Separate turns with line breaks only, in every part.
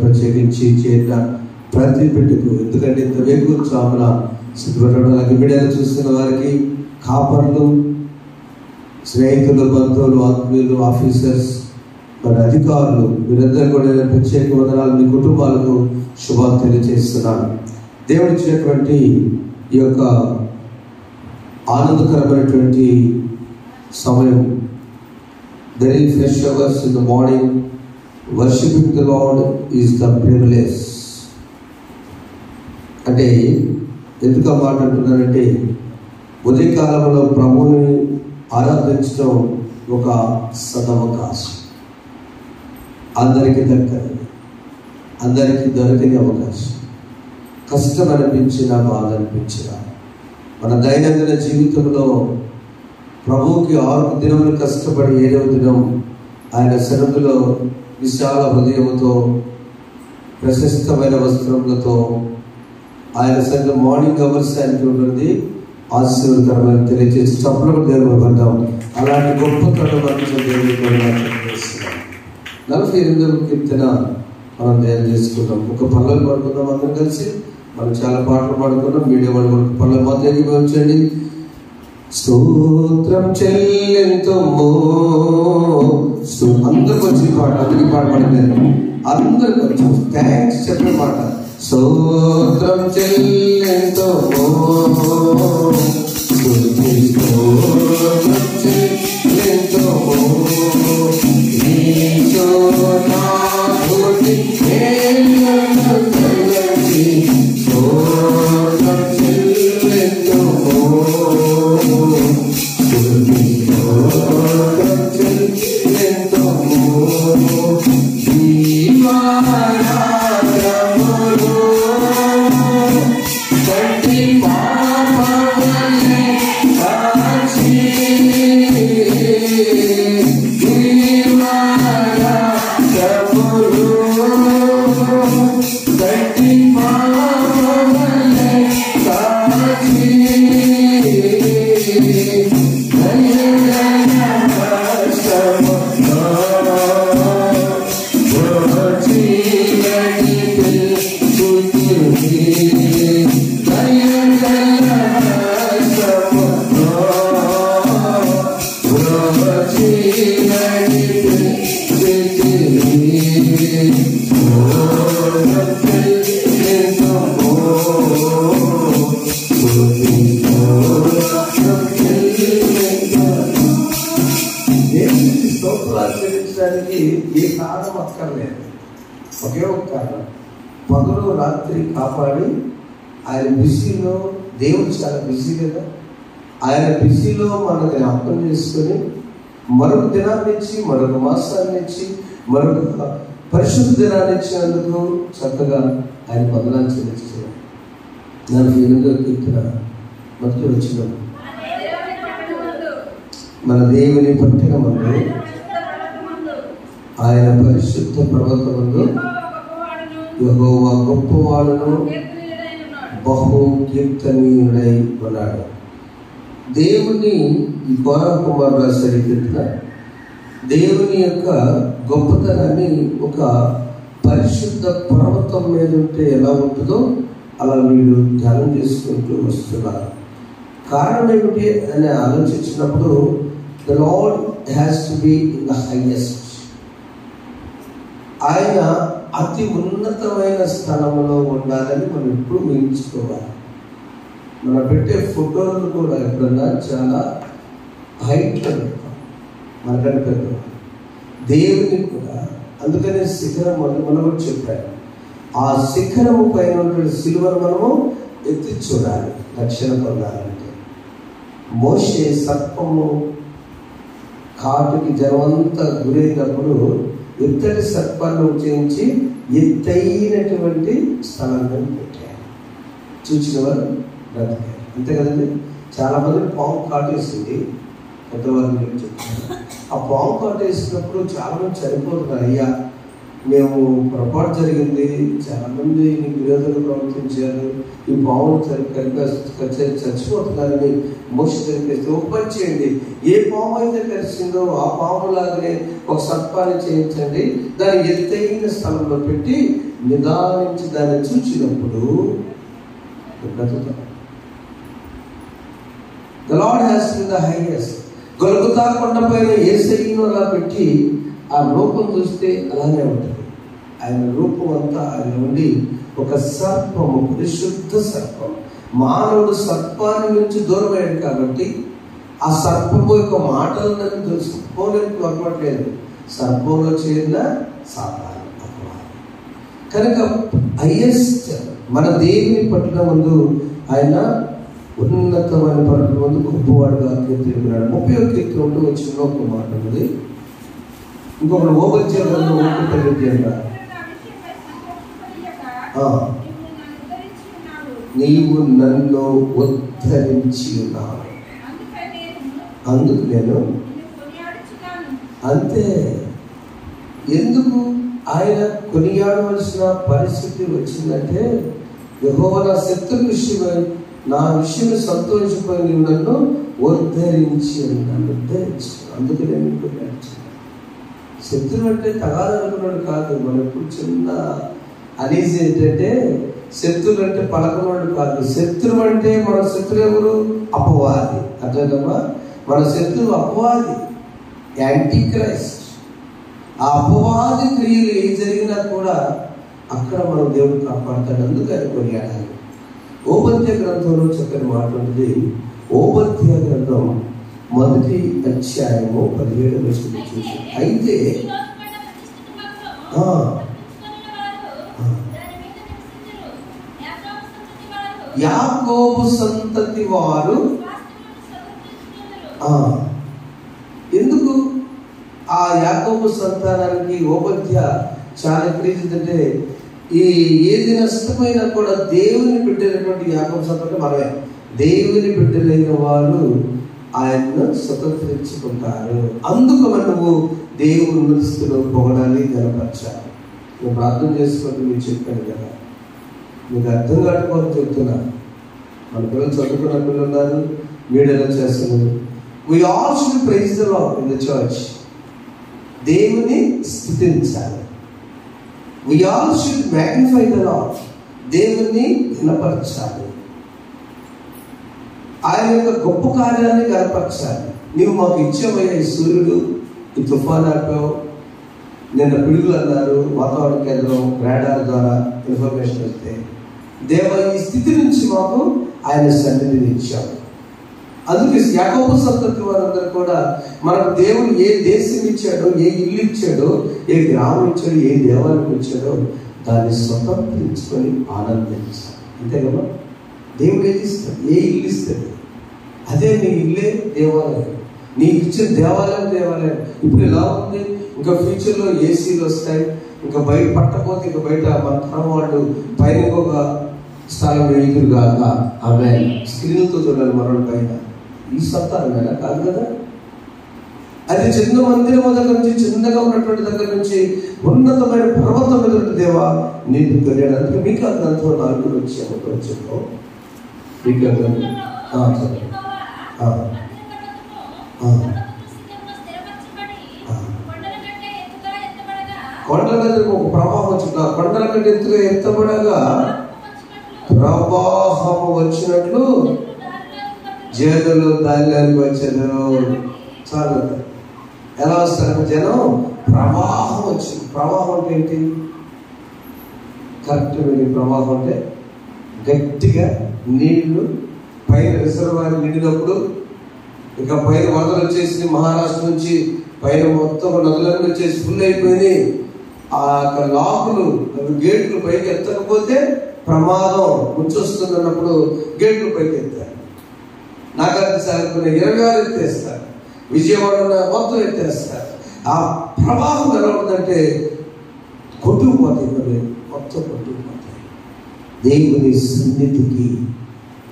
ప్రత్యేకించి చేరిన ప్రతి బిడ్డకు, ఎందుకంటే ఇంత వేకువజామున సిద్ధపడడానికి మీడియాలో చూస్తున్న వారికి, కాపర్లు, స్నేహితులు, బంధువులు, ఆత్మీయులు, ఆఫీసర్స్, మన అధికారులు, మీరందరూ కూడా ప్రత్యేక వందనాలు. మీ కుటుంబాలకు శుభాలు తెలియజేస్తున్నాను. దేవుడు ఇచ్చినటువంటి ఈ యొక్క ఆనందకరమైనటువంటి సమయం, very fresh hours in the morning, worshiping the Lord is the privilege. అంటే ఎందుకు ఆ మాట అంటున్నానంటే, ఉదయకాలంలో ప్రభువుని ఆరాధించడం ఒక సదవకాశం. అందరికీ దక్కని, అందరికీ దొరకని అవకాశం. కష్టం అనిపించినా, బాధ అనిపించినా, మన దైనందిన జీవితంలో ప్రభువుకి 6 దినములు కష్టపడి 7వ దినం ఆయన సన్నిధిలో విశాల హృదయముతో, ప్రశస్తమైన వస్త్రములతో ఆయన సన్నిధిలో మార్నింగ్ అవర్స్ ఆయనకి ఉంటుంది. ఆశీర్వదకరమైన తెలియజేసి చప్పట్లు దేవుని పడదాం. అలాంటి గొప్ప కృపను దేవుని 48వ కీర్తన మనం తయారు చేసుకున్నాం. ఒక పల్లెలు పాడుకుందాం అందరం కలిసి. మనం చాలా పాటలు పాడుకున్నాం. మీడియా వాళ్ళు పల్లె మాత్రం ఇవ్వండి. స్తోత్రం చెల్లింతుము. అందరికి వచ్చి పాట, అందరికి పాట పాడలేదు, అందరికి వచ్చి థ్యాంక్స్ చెప్పే మాట. స్తోత్రం చెల్లింతుము, స్తోత్రం చెల్లింతుము, నీతో నా హృదయ స్తోత్రం చెల్లింతుము, ఏ కారణం అక్కర్లేదు. ఒకే ఒక కారణం, పగలు రాత్రి కాపాడి ఆయన బిజీలో, దేవుడు చాలా బిజీ కదా, ఆయన బిజీలో మనల్ని జ్ఞాపకం చేసుకొని మరొక దినాన్ని ఇచ్చి, మరొక మాసాన్ని ఇచ్చి, మరొక పరిశుద్ధ దినాన్ని ఇచ్చినందుకు చక్కగా ఆయన వందనాలు చెల్లిస్తున్నాం. 48వ కీర్తన మొదటి వచనం, మన దేవుని పట్టణమందు, ఆయన పరిశుద్ధ పర్వతమందు యెహోవా గొప్పవాడును బహు కీర్తనీయుడై ఉన్నాడు. దేవుని ఈ కోరా కుమార్ రాశారు కీర్తన. దేవుని యొక్క గొప్పతనాన్ని ఒక పరిశుద్ధ పర్వతం మీద ఉంటే ఎలా ఉంటుందో అలా వీళ్ళు ధ్యానం చేసుకుంటూ వస్తున్నారు. కారణం ఏమిటి అని ఆలోచించినప్పుడు, the lord has to be in the highest. ఆయన అతి ఉన్నతమైన స్థలంలో ఉండాలని మనం ఎప్పుడు ఊహించుకోవాలి. మనం పెట్టే ఫోటోలు కూడా ఎప్పుడన్నా చాలా హైట్లో పెడతాం, మనకంటే పెద్ద. దేవుని కూడా అందుకనే శిఖరం మనం కూడా చెప్పారు. ఆ శిఖరము పైన ఉన్న సిలువను మనము ఎత్తి చూడాలి రక్షణ పొందాలంటే. మోషే సర్పము కాటుకి జనమంతా గురైనప్పుడు ఎత్తటి సర్పాన్ని ఉపయోగించి ఎత్తైనటువంటి స్థలాన్ని పెట్టారు. చూసిన వారు బ్రతికారు. అంతే కదండి. చాలా మంది పాము కాటేసింది, పెద్దవారు చెప్తారు. ఆ పాము కాటేసినప్పుడు చాలా మంది చనిపోతున్నారు. అయ్యా మేము పొరపాటు జరిగింది, చాలామంది నీకు విరోధంగా ప్రవర్తించారు, ఈ పావులు చచ్చిపోతున్నారని మోషే జరిపేస్తే ఒక పని చేయండి, ఏ పాము అయితే కలిసిందో ఆ పాములాగానే ఒక సర్పాన్ని చేయించండి, దాన్ని ఎత్తైన స్థలంలో పెట్టి నిదానించి దాన్ని చూచినప్పుడు బ్రతుకుతాం. The Lord has been the highest. Golgotha కొండపైన యేసయ్యను అలా పెట్టి ఆ రూపం చూస్తే అలానే ఉంటుంది. ఆయన రూపం అంతా ఆయన నుండి ఒక సర్పము, పరిశుద్ధ సర్పం. మానవుడు సర్పాన్ని నుంచి దూరమయ్యాడు కాబట్టి ఆ సర్పము యొక్క మాటలను తెలుసుకోలేని పొరపట్లేదు. సర్పంలో చేరిన సాతాను అపవాది. కనుక హైయెస్ట్ మన దేవుని పట్ల ముందు ఆయన ఉన్నతమైన పట్ల ముందు గొప్పవాడుగా కీర్తిస్తున్నాడు. 30వ కీర్తనలో వచ్చిన ఒక మాట ఉంది. ఇంకొకటి ఓబద్య గ్రంథం 1:8 నీవు నన్ను ఉద్ధరించి ఉన్నావు, అందుకు నేను అంతే. ఎందుకు ఆయన కొనియాడవలసిన పరిస్థితి వచ్చిందంటే, యెహోవా నా శత్రు విషయమై నా విషయం సంతోషిపోయి నీవు నన్ను ఉద్ధరించి నన్ను ఉద్ధరించి, అందుకు నేను కొనియాడుచున్నాను. శత్రువు అంటే తగాదనుకున్నాడు కాదు. మనం ఇప్పుడు చిన్న అనీజీ ఏంటంటే శత్రువు అంటే పలకనోడు కాదు. శత్రువు అంటే మన శత్రువు ఎవరు? అపవాది. అర్థమా? మన శత్రువు అపవాది, యాంటీ క్రైస్ట్. ఆ అపవాది క్రియలు ఏం జరిగినా కూడా అక్కడ మనం దేవుడు కాపాడుతాడు. అందుకని కొనియాడాలి. ఓబద్య గ్రంథంలో చక్కని మాట ఉంటుంది. ఓబద్య గ్రంథం 1వ అధ్యాయము 17వ వచనం చూసి, అయితే యాకోబు సంతతి వారు ఎందుకు ఆ యాకోబు సంతానానికి ఓబద్య చాలా ప్రీతిందంటే, ఈ ఏది నష్టమైనా కూడా దేవుని బిడ్డలైనటువంటి యాకోబు సంతానం మనమే. దేవుని బిడ్డలైన వాళ్ళు ఆయన్ను స్వతంత్రించుకుంటారు. అందుకు నువ్వు దేవుని దృష్టిలో పొగడాలి, గనపరచాలి. నువ్వు ప్రార్థన చేసుకుంటూ మీరు చెప్పాను కదా, మీకు అర్థం కాకపోతే చెప్తున్నా. మన పిల్లలు చదువుకున్న పిల్లలు ఉన్నారు, మీడియాలో చేస్తున్నారు. We all should praise the Lord in the church. దేవుని స్తుతించాలి. We all should magnify the Lord. దేవుని ఘనపరచాలి. ఆయన యొక్క గొప్ప కార్యాన్ని కనపరచాలి. నీవు మాకు ఇచ్చావయ్యా ఈ సూర్యుడు, ఈ తుఫాన్ ఆపావు, నిన్న పిడుగులు అన్నారు, వాతావరణ కేంద్రం రాడార్ ద్వారా ఇన్ఫర్మేషన్ వస్తే, దేవ ఈ స్థితి నుంచి మాకు ఆయన సన్నిధిని ఇచ్చాడు. అందుకే యాకోబు సంతతి వారందరూ కూడా మనకు దేవుడు ఏ దేశం ఇచ్చాడో, ఏ ఇల్లు ఇచ్చాడో, ఏ గ్రామం ఇచ్చాడో, ఏ దేవాలయం ఇచ్చాడో దాన్ని స్వతంత్రించుకొని ఆనందించాలి. అంతే కదా? దేవుడు ఏది ఇస్తాడు? ఏ ఇల్లు ఇస్తాడు? అదే నీ ఇల్లే దేవాలయం. నీకు ఇచ్చిన దేవాలయం. ఇప్పుడు ఎలా ఉంది, ఇంకా ఫ్యూచర్లో ఏసీలు వస్తాయి, ఇంకా బయట పట్టకపోతే ఇంకా బయట మన తరం వాళ్ళు పైన ఒక స్థలం ఎదురుగాక ఆమె స్క్రీన్లతో చూడాలి మన పైన. ఈ సంతానం కాదు కదా. అది చిన్న మందిరం దగ్గర నుంచి, చిన్నగా ఉన్నటువంటి దగ్గర నుంచి ఉన్నతమైన పర్వతం మీద దేవా నీకు తెలియదు. అందుకే మీకు అంతంతో 4 వచ్చాము. మీకు కొండల దగ్గరకు ఒక ప్రవాహం వచ్చింది. కొండల కంటే ఎత్తుగా ఎత్తబడగా ప్రవాహము వచ్చినట్లు జనులు దానిలోకి వచ్చారు. చాలు. ఎలా వస్తారు జనం? ప్రవాహం వచ్చింది. ప్రవాహం అంటే ఏంటి? కరెక్ట్. ప్రవాహం అంటే గట్టిగా నీళ్లు పైన రిజర్వాయర్ నిండినప్పుడు, ఇక పైన వరదలు వచ్చేసి మహారాష్ట్ర నుంచి పైన మొత్తం నదులన్నీ వచ్చేసి ఫుల్ అయిపోయినాయి. ఆ లాకులు గేట్లు పైకి ఎత్తకపోతే ప్రమాదం ముంచొస్తుందన్నప్పుడు గేట్లు పైకి ఎత్తారు. నాగార్జున సాగర్ 26 ఎత్తేస్తారు, విజయవాడ మొత్తం ఎత్తేస్తారు. ఆ ప్రవాహం ఎలా ఉందంటే కొట్టుకుపోతాయి, మొత్తం కొట్టుకుపోతాయి. దేవుని సన్నిధికి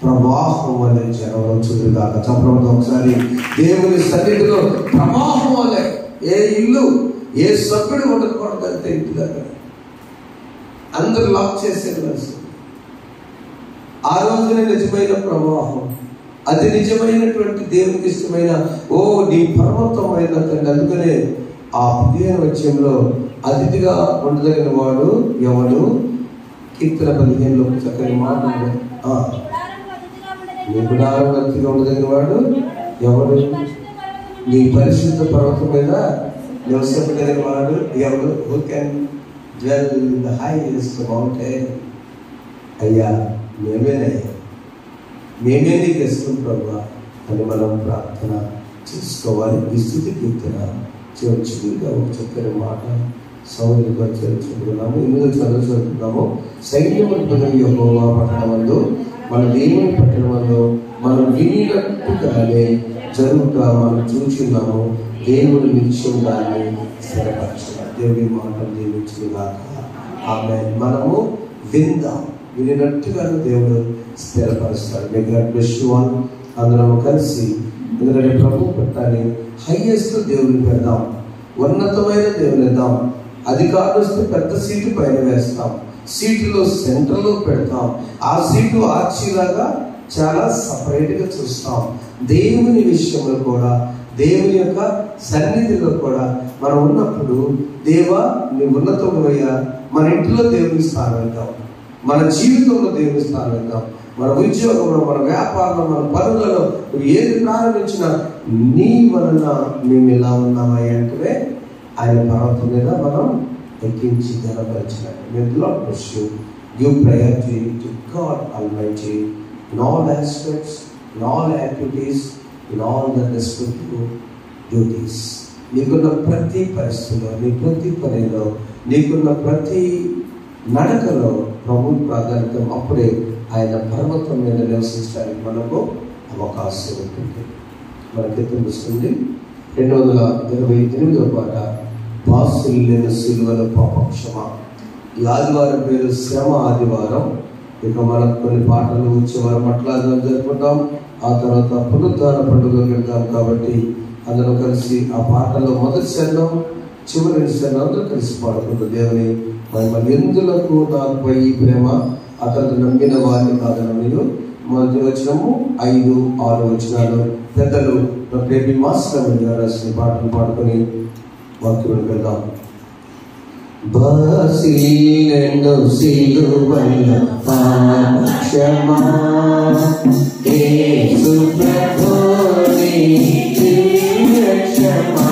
ప్రవాహం వల్ల జనం వచ్చుదాకా చెప్పడం. ఒకసారి దేవుని సన్నిధిలో ప్రవాహం వల్లే ఏ ఇల్లు ఏ సభ్యుడు ఉండకూడదు అంతే ఇంటి దగ్గర. అందరూ లాక్ చేసేయాల్సి. ఆ రోజునే నిజమైన ప్రవాహం, అది నిజమైనటువంటి దేవునికి ఇష్టమైన నీ పర్వతమైన తండ్రి. అందుకనే ఆ 15వ వచనంలో అతిథిగా ఉండదగిన వాడు ఎవడు? కీర్తన 15లో చక్కని మాట. నీ గుడారం అతిథిగా ఉండదగిన వాడు ఎవడు? నీ పరిశుద్ధ పర్వతం మీద నివసించదగిన వాడు ఎవడు? Who can dwell in the highest mountain? అయ్యా మేమే నీకు ఇష్టం ప్రభా అని మనం ప్రార్థన చేసుకోవాలి. ఈ స్థుతి కీర్తన చివరిగా ఒక చక్కని మాట సౌర్యంగా చేర్చుకుంటున్నాము. ఇందులో చదువుతున్నాము. సైన్యవంతుల యెహోవా పట్టణమందు, మన దేవుని పట్టణమందు మనం వినినట్టుగానే జరుగుట మనం చూస్తున్నాము. దేవుడు నిత్యం దాన్ని స్థిరపరచాలి. దేవుడి మాటలు దీవించుగాక. ఆమేన్. మనము విందాం, వినినట్టుగానే దేవుడు స్థిరపరుస్తాడు. మీ గాడ్ బ్లెస్ యు ఆల్. అందరం కలిసి, ఎందుకంటే ప్రభు పట్టాన్ని హైయెస్ట్ దేవుని పెడదాం, ఉన్నతమైన దేవుని ఇద్దాం. అధికారులు వస్తే పెద్ద సీటు పైన వేస్తాం, సీటులో సెంటర్లో పెడతాం. ఆ సీటు ఆర్చిలాగా చాలా సపరేట్గా చూస్తాం. దేవుని విషయంలో కూడా, దేవుని యొక్క సన్నిధిలో కూడా మనం ఉన్నప్పుడు, దేవా నీ ఉన్నతమయ్యా, మన ఇంటిలో దేవుని స్థానం ఇద్దాం, మన జీవితంలో దేవుని స్థానం ఇద్దాం, మన ఉద్యోగంలో, మన వ్యాపారంలో, మన పనులలో నువ్వు ఏది ప్రారంభించినా నీ వలన మేము ఎలా ఉన్నామయ్యా అంటే ఆయన పర్వతం మీద మనం ఎక్కించి ధనపరిచినట్టు. May the Lord bless you. Give priority to God Almighty in all aspects, in all activities, in all the respective duties. నీకున్న ప్రతి పరిస్థితిలో, నీ ప్రతి పనిలో, నీకున్న ప్రతి నడకలో ప్రభు ప్రాధాన్యత. అప్పుడే ఆయన పర్వతం మీద నివసించడానికి మనకు అవకాశం ఉంటుంది. మనకి తెలుస్తుంది 228వ పాట, బాసులేని సిలువల పాపక్షమ. ఈ ఆదివారం పేరు శ్రమ ఆదివారం. ఇక మనం కొన్ని పాటలు వచ్చే వారం అట్లాగా జరుపుకుంటాం. ఆ తర్వాత పునరుద్ధాన పండుగ వెళ్తాం. కాబట్టి అందరం కలిసి ఆ పాటలో మొదటి శరణం, చివరి శరణం అందరూ కలిసి పాడుకుంటాం. దేవుని మళ్ళీ ఎందులకు నాకుపై ఈ ప్రేమ, అతను నమ్మిన వారిని కాదని. మీరు మొదటి వచనము 5, 6 వచనాలు పెద్దలు డాక్టర్ బి మాస్టర్ గారు రాసిన పాటలు పాడుకొని వాక్యం వెళ్దాం. బాసిలెను సిలువల పాపక్షమా, యేసు ప్రభుని దివ్యక్షమా.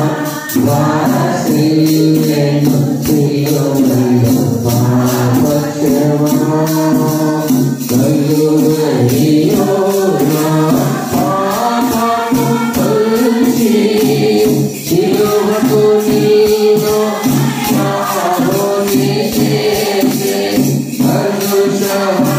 బాసిలెను సిలువల పాపక్షమా, కలువరిలో నా పాపము తొలచి, సిలువకు నీలో పాపముని చేసే అనుషమా.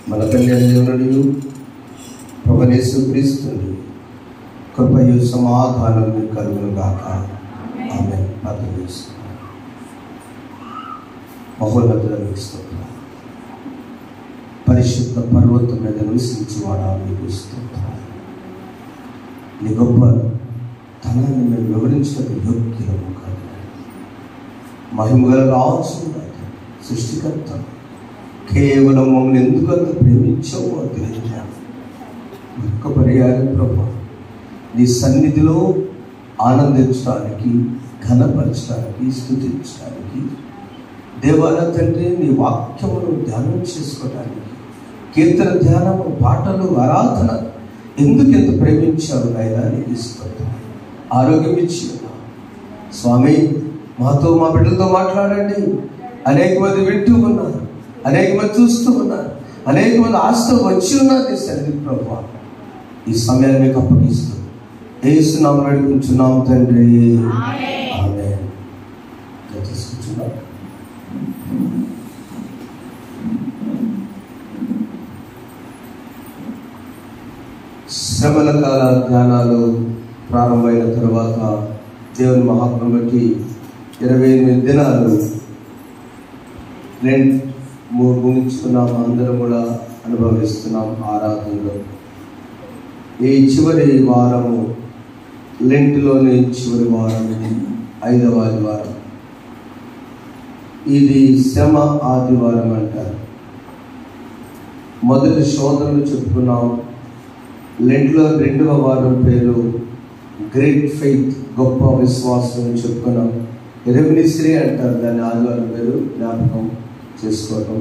మన కళ్యాణుడు ప్రభువైన యేసుక్రీస్తుని కృపయు సమాధానం కలుగును గాక. ఆమేన్. ప్రార్థన చేసుకుందాం. మహోన్నతులకు స్తోత్రం. పరిశుద్ధ పర్వతం మీద నివసించువాడా మీకు స్తోత్రం. నీ గొప్ప తనాన్ని మేము వివరించడానికి యోగ్యము కాదు. మహిమగల రాజు సృష్టికర్త కేవలం మమ్మల్ని ఎందుకంత ప్రేమించావో తెలియజేయాలి. ఒక్క పర్యాయం ప్రభు నీ సన్నిధిలో ఆనందించడానికి, ఘనపరచడానికి, స్తుతించడానికి, దేవాల తండ్రి నీ వాక్యమును ధ్యానం చేసుకోవడానికి, కీర్తన ధ్యానము, పాటలు, ఆరాధన ఎందుకు ఎంత ప్రేమించావు నాయనా నీకు ఇస్తాను. ఆరోగ్యం ఇచ్చి స్వామి మాతో మా బిడ్డలతో మాట్లాడండి. అనేక మంది వింటూ ఉన్నారు, అనేక మంది చూస్తూ ఉన్నారు, అనేక మంది ఆశతో వచ్చి ఉన్నారు నీ సన్నిధి ప్రభువా. ఈ సమయాన్ని మీకు అప్పగిస్తూ యేసు నామమున వేడుకుంటున్నాం తండ్రి. ఆమేన్. తీసుకుంటున్నాం. శ్రమల కాల ధ్యానాలు ప్రారంభమైన తర్వాత దేవుని మహాత్మ్యం బట్టి 28 దినాలు లెంట్ ముగించుకున్నాం. అందరం కూడా అనుభవిస్తున్నాం ఆరాధనలో. ఈ చివరి వారము లెంట్లోని చివరి వారం, ఇది 5వ ఆదివారం. ఇది శ్రమ ఆదివారం అంటారు. మొదటి శోధనలు చెప్పుకున్నాం. లెంట్లో 2వ వారం పేరు గ్రేట్ ఫెయిత్, గొప్ప విశ్వాసం చెప్పుకున్నాం. రెమినిశ్రీ అంటారు దాన్ని, ఆదివారం పేరు జ్ఞాపకం చేసుకోవటం.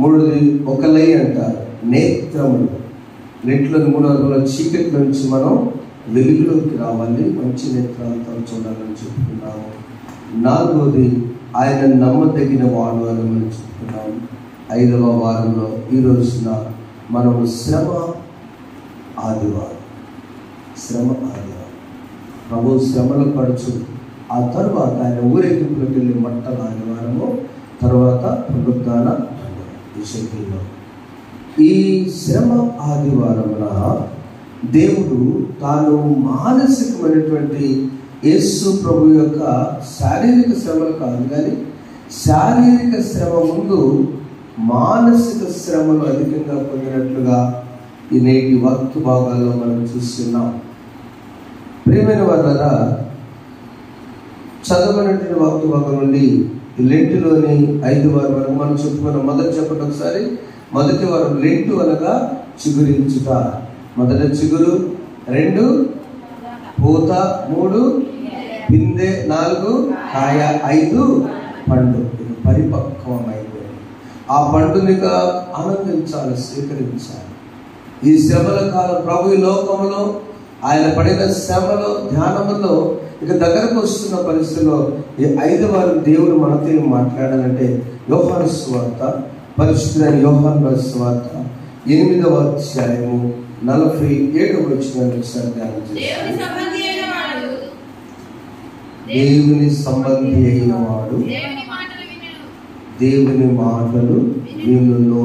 3ది ఒకలై అంటారు, నేత్రములు. లెంట్లో 3వ రోజుల చీకటి నుంచి మనం వెలుగులోకి రావాలి, మంచి నేత్రాలతో చూడాలని చెప్పుకున్నాము. 4వది ఆయన నమ్మదగిన వాడు అని మనం చెప్పుకున్నాము. 5వ వారంలో ఈ రోజున మనము శ్రమ ఆదివారం. శ్రమ ఆదివారం ప్రభు శ్రమల పడుచు. ఆ తర్వాత ఆయన ఊరేగింపులకు వెళ్ళి మట్టల ఆదివారము, తర్వాత పునరుద్ధాన ఈ శక్తిలో. ఈ శ్రమ ఆదివారమున దేవుడు తాను మానసికమైనటువంటి యేసు ప్రభు యొక్క శారీరక శ్రమలు కాదు కానీ శారీరక శ్రమ ముందు మానసిక శ్రమలు అధికంగా పొందినట్లుగా ఈ నేటి వాక్య భాగాల్లో మనం చూస్తున్నాం. ప్రియమైన వారులారా, చదవనటువంటి వాక్య భాగం నుండి లెంటులోని 5వ వారం వరకు మనం చెప్పుకున్నాం. మొదటి చెప్పండి ఒకసారి. మొదటి వారం లెంటు అనగా చిగురించుట. మొదట చిగురు, 2 పూత, 3 పిందె, 4 కాయ, 5 పండు. ఇది పరిపక్వం అయిపోయింది. ఆ పండునిగా ఆనందించాలి, స్వీకరించాలి. ఈ శ్రమల కాలం ప్రభు ఈ లోకంలో ఆయన పడిన శ్రమలో, ధ్యానములో ఇక దగ్గరకు వస్తున్న పరిస్థితుల్లో ఈ 5వ వారం దేవుడు మనతో మాట్లాడాలంటే యోహాను సువార్త, పరిశుద్ధుడైన యోహాను గారి సువార్త 8వ అధ్యాయము 47వ వచనాన్ని ఒకసారి ధ్యానం చేస్తాం. దేవుని సంబంధి అయిన వాడు దేవుని మాటలు వినును.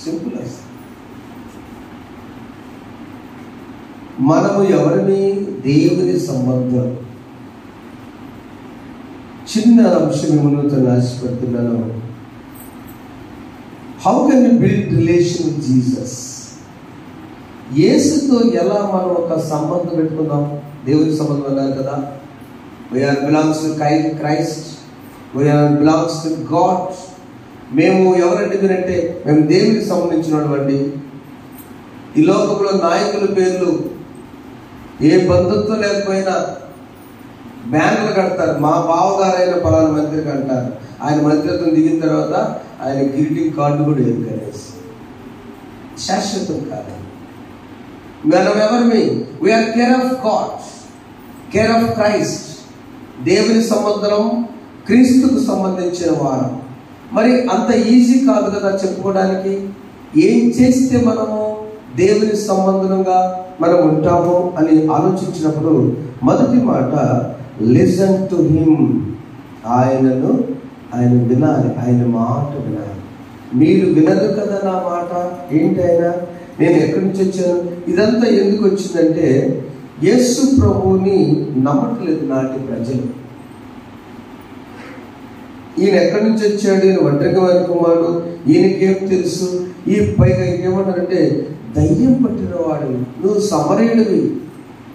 సింపుల్. మనము ఎవరిని? దేవుని సంబంధం. చిన్న అంశం ముందుతో ఆశపడుతున్నాను. How can you build relation with Jesus? యేసుతో ఎలా మనం ఒక సంబంధం పెట్టుకుందాం? దేవుని సంబంధం అన్నారు కదా. We are belongs to Christ, we are belongs to God. మేము ఎవరంటే అంటే మేము దేవునికి సంబంధించినటువంటి. ఈ లోకంలో నాయకుల పేర్లు ఏ బంధుత్వం లేకపోయినా బ్యానర్లు కడతారు. మా బావగారైన పలానా మంత్రికి అంటారు. ఆయన మంత్రిత్వం దిగిన తర్వాత ఆయన గ్రీటింగ్ కార్డు కూడా ఎదుర్కొనేసి శాశ్వతం కాదు. మనం ఎవరిమి? We are care of God, care of Christ. దేవుని సంబంధం క్రీస్తుకు సంబంధించిన వారు. మరి అంత ఈజీ కాదు కదా చెప్పుకోవడానికి. ఏం చేస్తే మనము దేవుని సంబంధంగా మనం ఉంటాము అని ఆలోచించినప్పుడు మొదటి మాట లిసన్ టు హిమ్. ఆయన వినాలి, ఆయన మాట వినాలి. మీరు వినరు కదా నా మాట. ఏంటైనా నేను ఎక్కడి నుంచి వచ్చాను, ఇదంతా ఎందుకు వచ్చిందంటే యేసు ప్రభువుని నమ్మట్లేదు నాటి ప్రజలు. ఈయన ఎక్కడి నుంచి వచ్చాడు, ఈయన ఒంటరిగా వారి కుమారుడు, ఈయనకేం తెలుసు. ఈ పైగా ఇంకేమన్నారంటే దయ్యం పట్టిన వాడు, నువ్వు సమరయుడివి.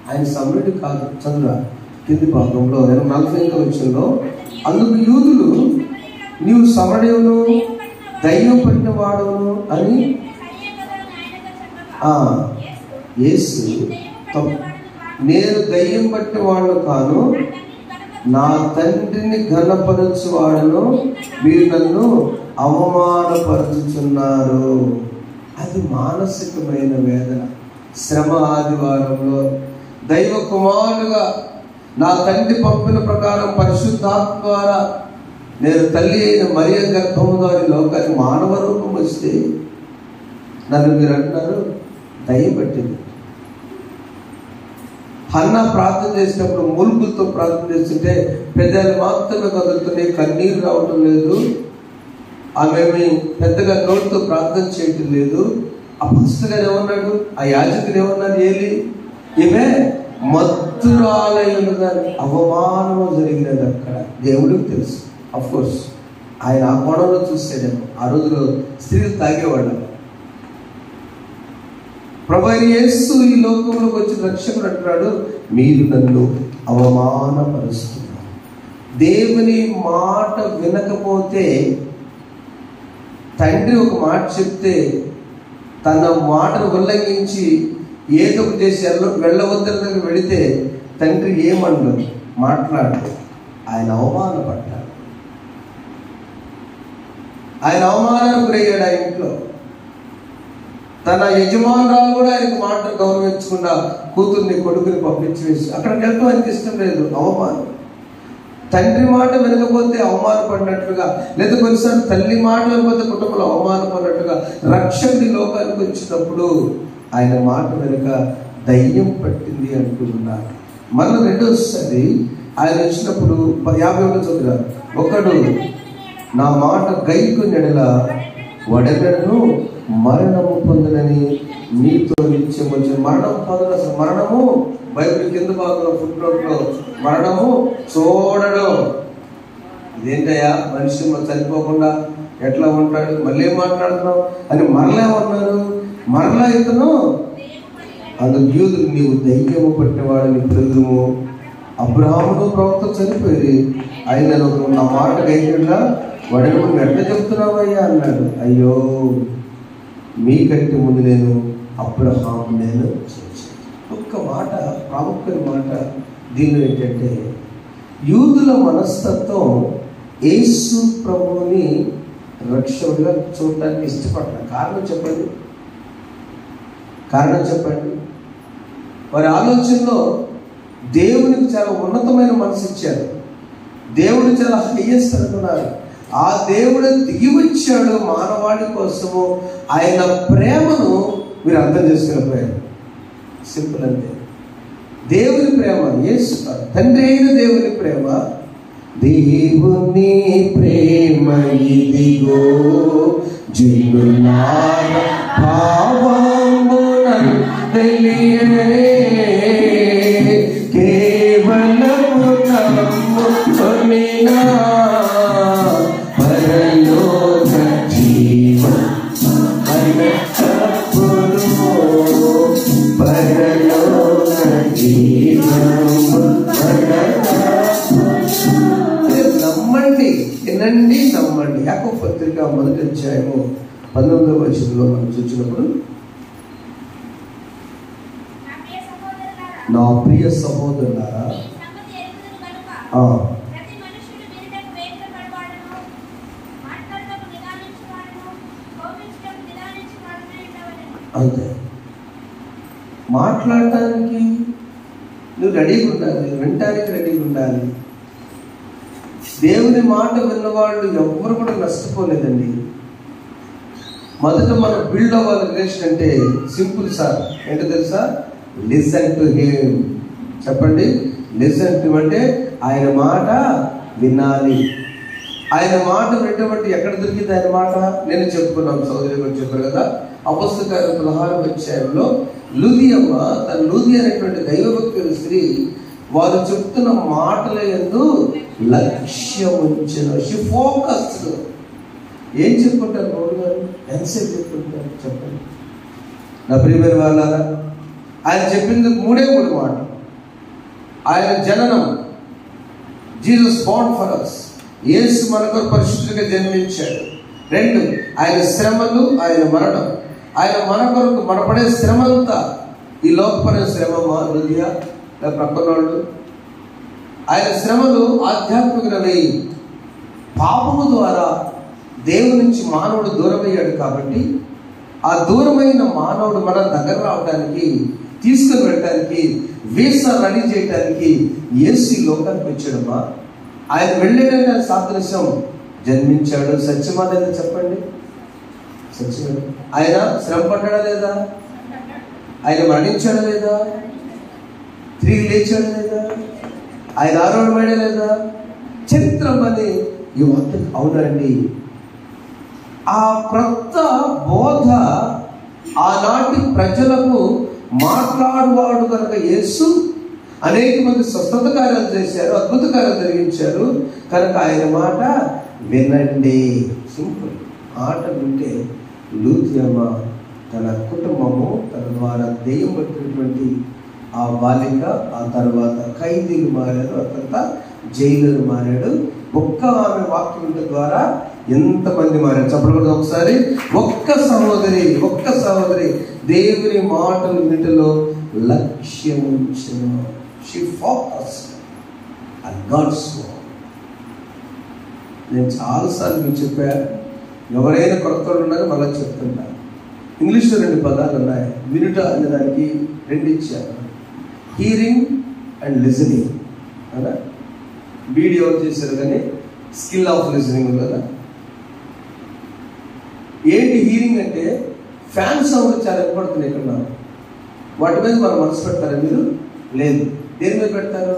ఆయన సమరయుడు కాదు. చంద్ర కింది భాగంలో 45వ వచనంలో అందుకు యూదులు నీవు సమరయుడును దయ్యం పట్టిన వాడును అని యేసు నేను దయ్యం పట్టిన వాడు కాను, నా తండ్రిని ఘనపరచువాడను, మీరు నన్ను అవమానపరుచుచున్నారు. అది మానసికమైన వేదన. శ్రమ ఆదివారంలో దైవ కుమారుడుగా నా తండ్రి పంపిన ప్రకారం పరిశుద్ధాత్మ ద్వారా నేను తల్లి అయిన మరియ గర్భము ద్వారా లోకానికి మానవ రూపం వస్తే నన్ను మీరు అంటున్నారు దయ్యం పట్టింది. హన్నా ప్రార్థన చేసినప్పుడు మూలుగులతో ప్రార్థన చేస్తుంటే పెద్దలు మాత్రమే కదులుతున్నాయి, కన్నీరు రావటం లేదు. ఆమె పెద్దగా నోటితో ప్రార్థన చేయటం లేదు. ఆ పాస్టర్ గారు ఏమన్నాడు, ఆ యాజకుడు ఏమన్నారు, ఏలి ఈమె మత్తురాలైనదని అవమానము జరిగినది. అక్కడ దేవుడికి తెలుసు. అఫ్ కోర్స్ ఆయన ఆ కోణంలో చూసాడేమో. ఆ రోజులో స్త్రీలు తాగేవాడు. ప్రభువైన యేసు ఈ లోకంలోకి వచ్చి రక్షకుడు అంటున్నాడు, మీరు నన్ను అవమానపరుస్తున్నారు. దేవుని మాట వినకపోతే, తండ్రి ఒక మాట చెప్తే తన మాటను ఉల్లంఘించి ఏదో ఒకటి చేసి వెళ్ళవద్దని దగ్గర వెళితే తండ్రి ఏమన్నాడు, మాట్లాడు. ఆయన అవమానపడ్డాడు. ఆయన అవమానానికి గురయ్యాడు. ఆ ఇంట్లో తన యజమానురాలు కూడా ఆయనకు మాట గౌరవించకుండా కూతుర్ని కొడుకుని పంపించి వేసి అక్కడికి వెళ్తాం ఆయనకి ఇష్టం లేదు. అవమానం. తండ్రి మాట వినకపోతే అవమానపడినట్లుగా, లేదా కొన్నిసార్లు తల్లి మాట వినకపోతే కుటుంబంలో అవమానపడినట్లుగా రక్షకుడి లోకానికి వచ్చినప్పుడు ఆయన మాట వెనుక దయ్యం పట్టింది అంటున్నారు. మన రెండోసారి ఆయన వచ్చినప్పుడు 50 చదువుతారు, ఒకడు నా మాట గైకొన్న ఎడల వడగడను మరణము పొందనని నీతో నిత్యం వచ్చి. మరణం పొందడం, అసలు మరణము బైబిల్ కింద భాగంలో ఫుట్నోట్లో మరణము చూడడం. ఇదేంటయ్యా మనిషి చనిపోకుండా ఎట్లా ఉంటాడు, మళ్ళీ ఏం మాట్లాడుతున్నావు అని మరలా ఏమన్నారు, మరలా ఇతను అందుకు యూదులు నీవు దయ్యము పట్టినవాడని పిలుదుము. అబ్రహామును ప్రవక్త చనిపోయి ఆయన నా మాట గైకుండా వాడిని నువ్వు ఎట్లా చెప్తున్నావయ్యా అన్నాడు. అయ్యో మీకంటే ముందు నేను అబ్రహాము నేను ఒక్క మాట, ప్రాముఖ్యమైన మాట దీనిలో ఏంటంటే యూదుల మనస్తత్వం యేసు ప్రభువుని రక్షకుడిగా చూడటానికి ఇష్టపడ్డారు. కారణం చెప్పండి. వారి ఆలోచనలో దేవునికి చాలా ఉన్నతమైన మనసు ఇచ్చారు. దేవుడు చాలా హైయెస్ట్ అనుకున్నారు. ఆ దేవుడు దిగి వచ్చాడు మానవాళి కోసము. ఆయన ప్రేమను మీరు అర్థం చేసుకోలేకపోయారు. సింపుల్ అంతే. దేవుని ప్రేమ యేసు తండ్రి అయిన దేవుని ప్రేమ, దేవుని ప్రేమ ఇదిగో జనులార భావమున తెలియనే కేవలము నమ్ముకొనినా పరలోక జీవం పరలోక జీవం నమ్మండి, వినండి, నమ్మండి. యాకోబు పత్రిక 1వ అధ్యాయము 19వ వచనంలో మనం చూసినప్పుడు, నా ప్రియ సహోదరులారా అంతే. మాట్లాడటానికి నువ్వు రెడీగా ఉండాలి, వినటానికి రెడీగా ఉండాలి. దేవుని మాట విన్నవాళ్ళు ఎవరు కూడా నష్టపోలేదండి. మొదట మనం బిల్డ్ అవ్వాలి రిలేషన్ అంటే సింపుల్ సార్, ఏంటో తెలుసా? Listen to him. చెప్పండి, లిసన్ టు అంటే ఆయన మాట వినాలి. ఆయన మాట వినటువంటి ఎక్కడ దొరికింది ఆయన మాట? నేను చెప్పుకున్నాను, సోదరి గారు చెప్పారు కదా, అపొస్తలుల కార్యం 16వ అధ్యాయంలో లూదియమ్మ, తన లూది అనేటువంటి దైవభక్తుల స్త్రీ, వారు చెప్తున్న మాటల యందు లక్ష్యం ఉంచిన. She focused. ఏం చెప్పుకుంటారు పౌలు గారు? ఎంతసేపు చెప్పుకుంటారు చెప్పండి నా ప్రియమైన వాళ్ళారా. ఆయన చెప్పింది మూడే మాటలు. ఆయన జననం, జీసస్ బోర్న్ ఫర్ us, యేసు మన కొరకు పరిశుద్ధుడిగా జన్మించాడు. 2, ఆయన శ్రమలు, ఆయన మరణం. ఆయన మన కొరకు మనపడే శ్రమ అంతా ఈ లోకపడే శ్రమ హృదయ ప్రక్కనోళ్ళు. ఆయన శ్రమలు ఆధ్యాత్మికమైనవి. పాపము ద్వారా దేవుని నుంచి మానవుడు దూరమయ్యాడు కాబట్టి ఆ దూరమైన మానవుడు మన దగ్గర రావడానికి, తీసుకుని వెళ్ళడానికి, వీసా రెడీ చేయడానికి యేసు ఈ లోకానికి వచ్చాడమ్మా. ఆయన వెళ్ళాడని సాదృశ్యం జన్మించాడు. సత్యమా లేదా చెప్పండి? సత్యమే. ఆయన శ్రమ పడ్డాడా లేదా? ఆయన మరణించాడా లేదా? తిరిగి లేచాడా లేదా? ఆయన ఆరోగ్యమైనా లేదా? చరిత్రం అని ఈ వాక్యం అవునండి. ఆ క్రొత్త బోధ ఆనాటి ప్రజలకు మాట్లాడువాడు కనుక యేసు అనేక మంది స్వస్థత కార్యాలు చేశారు, అద్భుత కార్యాలు జరిగించారు కనుక ఆయన మాట వినండి. సింపుల్. మాట వింటే లూదియమ్మ తన కుటుంబము, తన ద్వారా దెయ్యం పట్టినటువంటి ఆ బాలిక, ఆ తర్వాత ఖైదీలు మారారు, ఆ తర్వాత జైలు మారాడు. ఒక్క ఆమె వాక్యం ద్వారా ఎంతమంది మారారు చెప్పకూడదు ఒకసారి? ఒక్క సహోదరి దేవుని మాటలు వింటలో లక్ష్యం ఉంచిన. She focused on God's word. నేను చాలాసార్లు మీకు చెప్పాను, ఎవరైనా కొత్త ఉన్నారు మళ్ళీ చెప్తుంటాను. ఇంగ్లీష్లో 2 పదాలు ఉన్నాయి. వినుట అనే దానికి 2 ఇచ్చారు, హీరింగ్ అండ్ లిజనింగ్ కదా. వీడియో చేశారు కానీ స్కిల్ ఆఫ్ లిజనింగ్ కదా. ఏంటి హీరింగ్ అంటే? ఫ్యాన్ సౌండ్ చాలా వినపడుతున్నాయి ఇక్కడ. వాటి మీద మనం మనసు పెడతారా మీరు? లేదు. దేని మీద పెడతారు?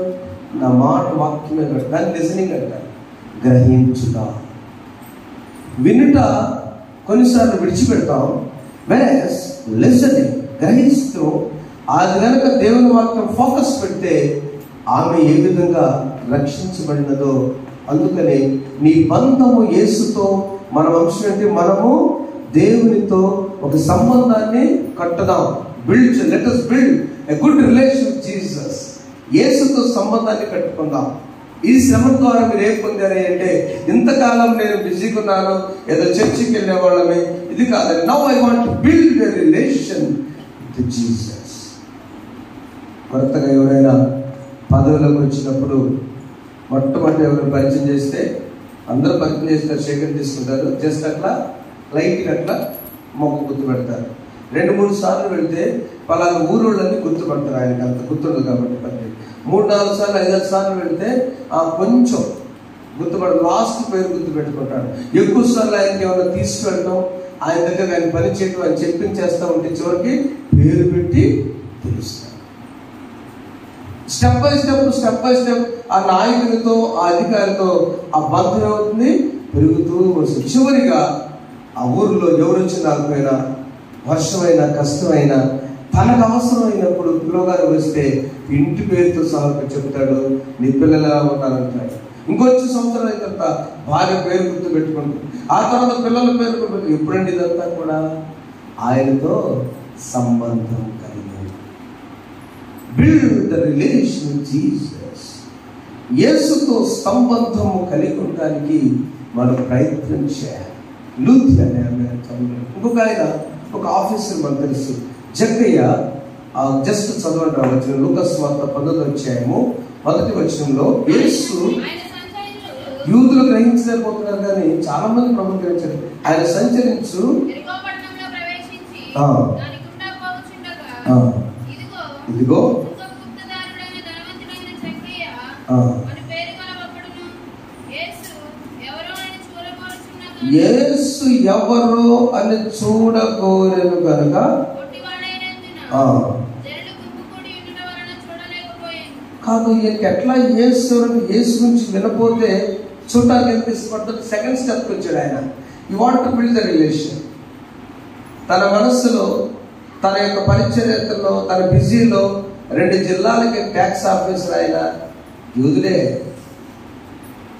నా మాట వాక్యం మీద పెడతారు. దాన్ని లిజనింగ్ అంటారు. గ్రహించుట. వినుట కొన్నిసార్లు విడిచిపెడతాం. వెరస్ లిజనింగ్, గ్రహిస్తూ అది కనుక దేవుని వాక్యం ఫోకస్ పెడితే ఆమె ఏ విధంగా రక్షించబడినదో. అందుకని నీ బంధము యేసుతో, మన వంశం ఏంటి? మనము దేవునితో ఒక సంబంధాన్ని కట్టుదాం. Let us build a good relation with Jesus. యేసుతో సంబంధాన్ని కట్టుకుందాం. ఈ శ్రమ ద్వారా మీరు ఏం పొందారు అంటే, ఇంతకాలం నేను బిజీగా ఉన్నాను, ఏదో చర్చికి వెళ్ళే వాళ్ళమే, ఇది కాదండి. Now I want to build a relation with Jesus. కొత్తగా ఎవరైనా పదవులకు వచ్చినప్పుడు మొట్టమొదటి ఎవరైనా పరిచయం చేస్తే అందరూ పరిచయం చేస్తారు, షేకర్ తీసుకుంటారు. జస్ట్ అట్లా లైట్గా అట్లా మొక్క గుర్తు పెడతారు. 2-3 సార్లు వెళ్తే పలానా ఊరోళ్ళని గుర్తుపడతారు. ఆయనకి అంత గుర్తుండదు కాబట్టి. 3-4 సార్లు 5-6 సార్లు వెళ్తే కొంచెం గుర్తుపడ, లాస్ట్ పేరు గుర్తు పెట్టుకుంటాడు. ఎక్కువ సార్లు ఆయనకి ఏమైనా తీసుకువెళ్ళడం, ఆయన దగ్గర ఆయన పని చేయడం, ఆయన చెప్పించేస్తా ఉంటే చివరికి పేరు పెట్టి పిలుస్తాడు. స్టెప్ బై స్టెప్ ఆ నాయకునితో, ఆ అధికారితో ఆ బంధం అవుతుంది, పెరుగుతూ వస్తుంది. చివరిగా ఆ ఊరిలో ఎవరు వచ్చిన రాకపోయినా, వర్షమైనా కష్టమైనా, తనకు అవసరమైనప్పుడు పిల్లగారు వస్తే ఇంటి పేరుతో సహా చెప్తాడు, నీ పిల్లలు ఎలా ఉన్నారంటాడు. ఇంకొచ్చి సంవత్సరం అయిన తర్వాత భార్య పేరు గుర్తు పెట్టుకుంటాడు. ఆ తర్వాత పిల్లల పేరు గుర్తు. ఎప్పుడండి ఇదంతా కూడా ఆయనతో సంబంధం కలిగి build the relation with Jesus. యేసుతో సంబంధము కలిగి ఉండడానికి మనం ప్రయత్నం చేయాలి. లూతి అనే ఇంకొక ఆయన, ఒక ఆఫీసర్ మనకు తెలుసు, జక్కయ్య. జస్ట్ చదవండి వచ్చిన లూకాసు వార్త 19వ అధ్యాయము 1వ వచనంలో, యేసు యూదులు గ్రహించలేకపోతున్నారు కానీ చాలా మంది ప్రభుత్వం గ్రహించారు. ఆయన సంచరించు ఇదిగో యేసు ఎవరు అని చూడగోరెను కనుక కాదు, ఈయనకి ఎట్లా యేసు గురించి వినపోతే చూడటానికి ఎంత ఇష్టపడుతుంది. సెకండ్ స్టెప్కి వచ్చాడు ఆయన. You want to build the relation. తన మనస్సులో, తన యొక్క పరిచర్యలో, తన బిజీలో 2 జిల్లాలకి ట్యాక్స్ ఆఫీసర్ ఆయన. యూదులే,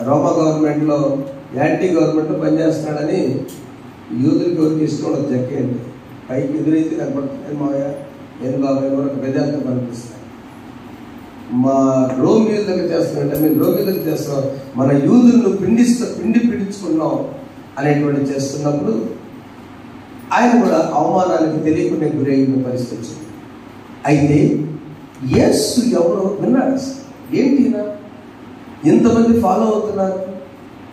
రోమా గవర్నమెంట్లో యాంటీ గవర్నమెంట్లో పనిచేస్తున్నాడని యూదులకి ఎవరికి ఇష్టం ఉండదు. జక్కేంటి పైకి ఎదురైతే కనపడుతుంది. మావయ్య నేను బాబాయ్ వరకు బెదాలతో కనిపిస్తాను. మా రోమిల దగ్గర చేస్తున్నాంటే మేము రోమిల దగ్గర చేస్తున్నాం, మన యూదులను పిండించుకున్నాం అనేటువంటి చేస్తున్నప్పుడు ఆయన కూడా అవమానానికి తెలియకుండా గురైన పరిస్థితి వచ్చింది. అయితే యేసు ఎవరో విన్నాడు. ఏంటి ఎంతమంది ఫాలో అవుతున్నారు?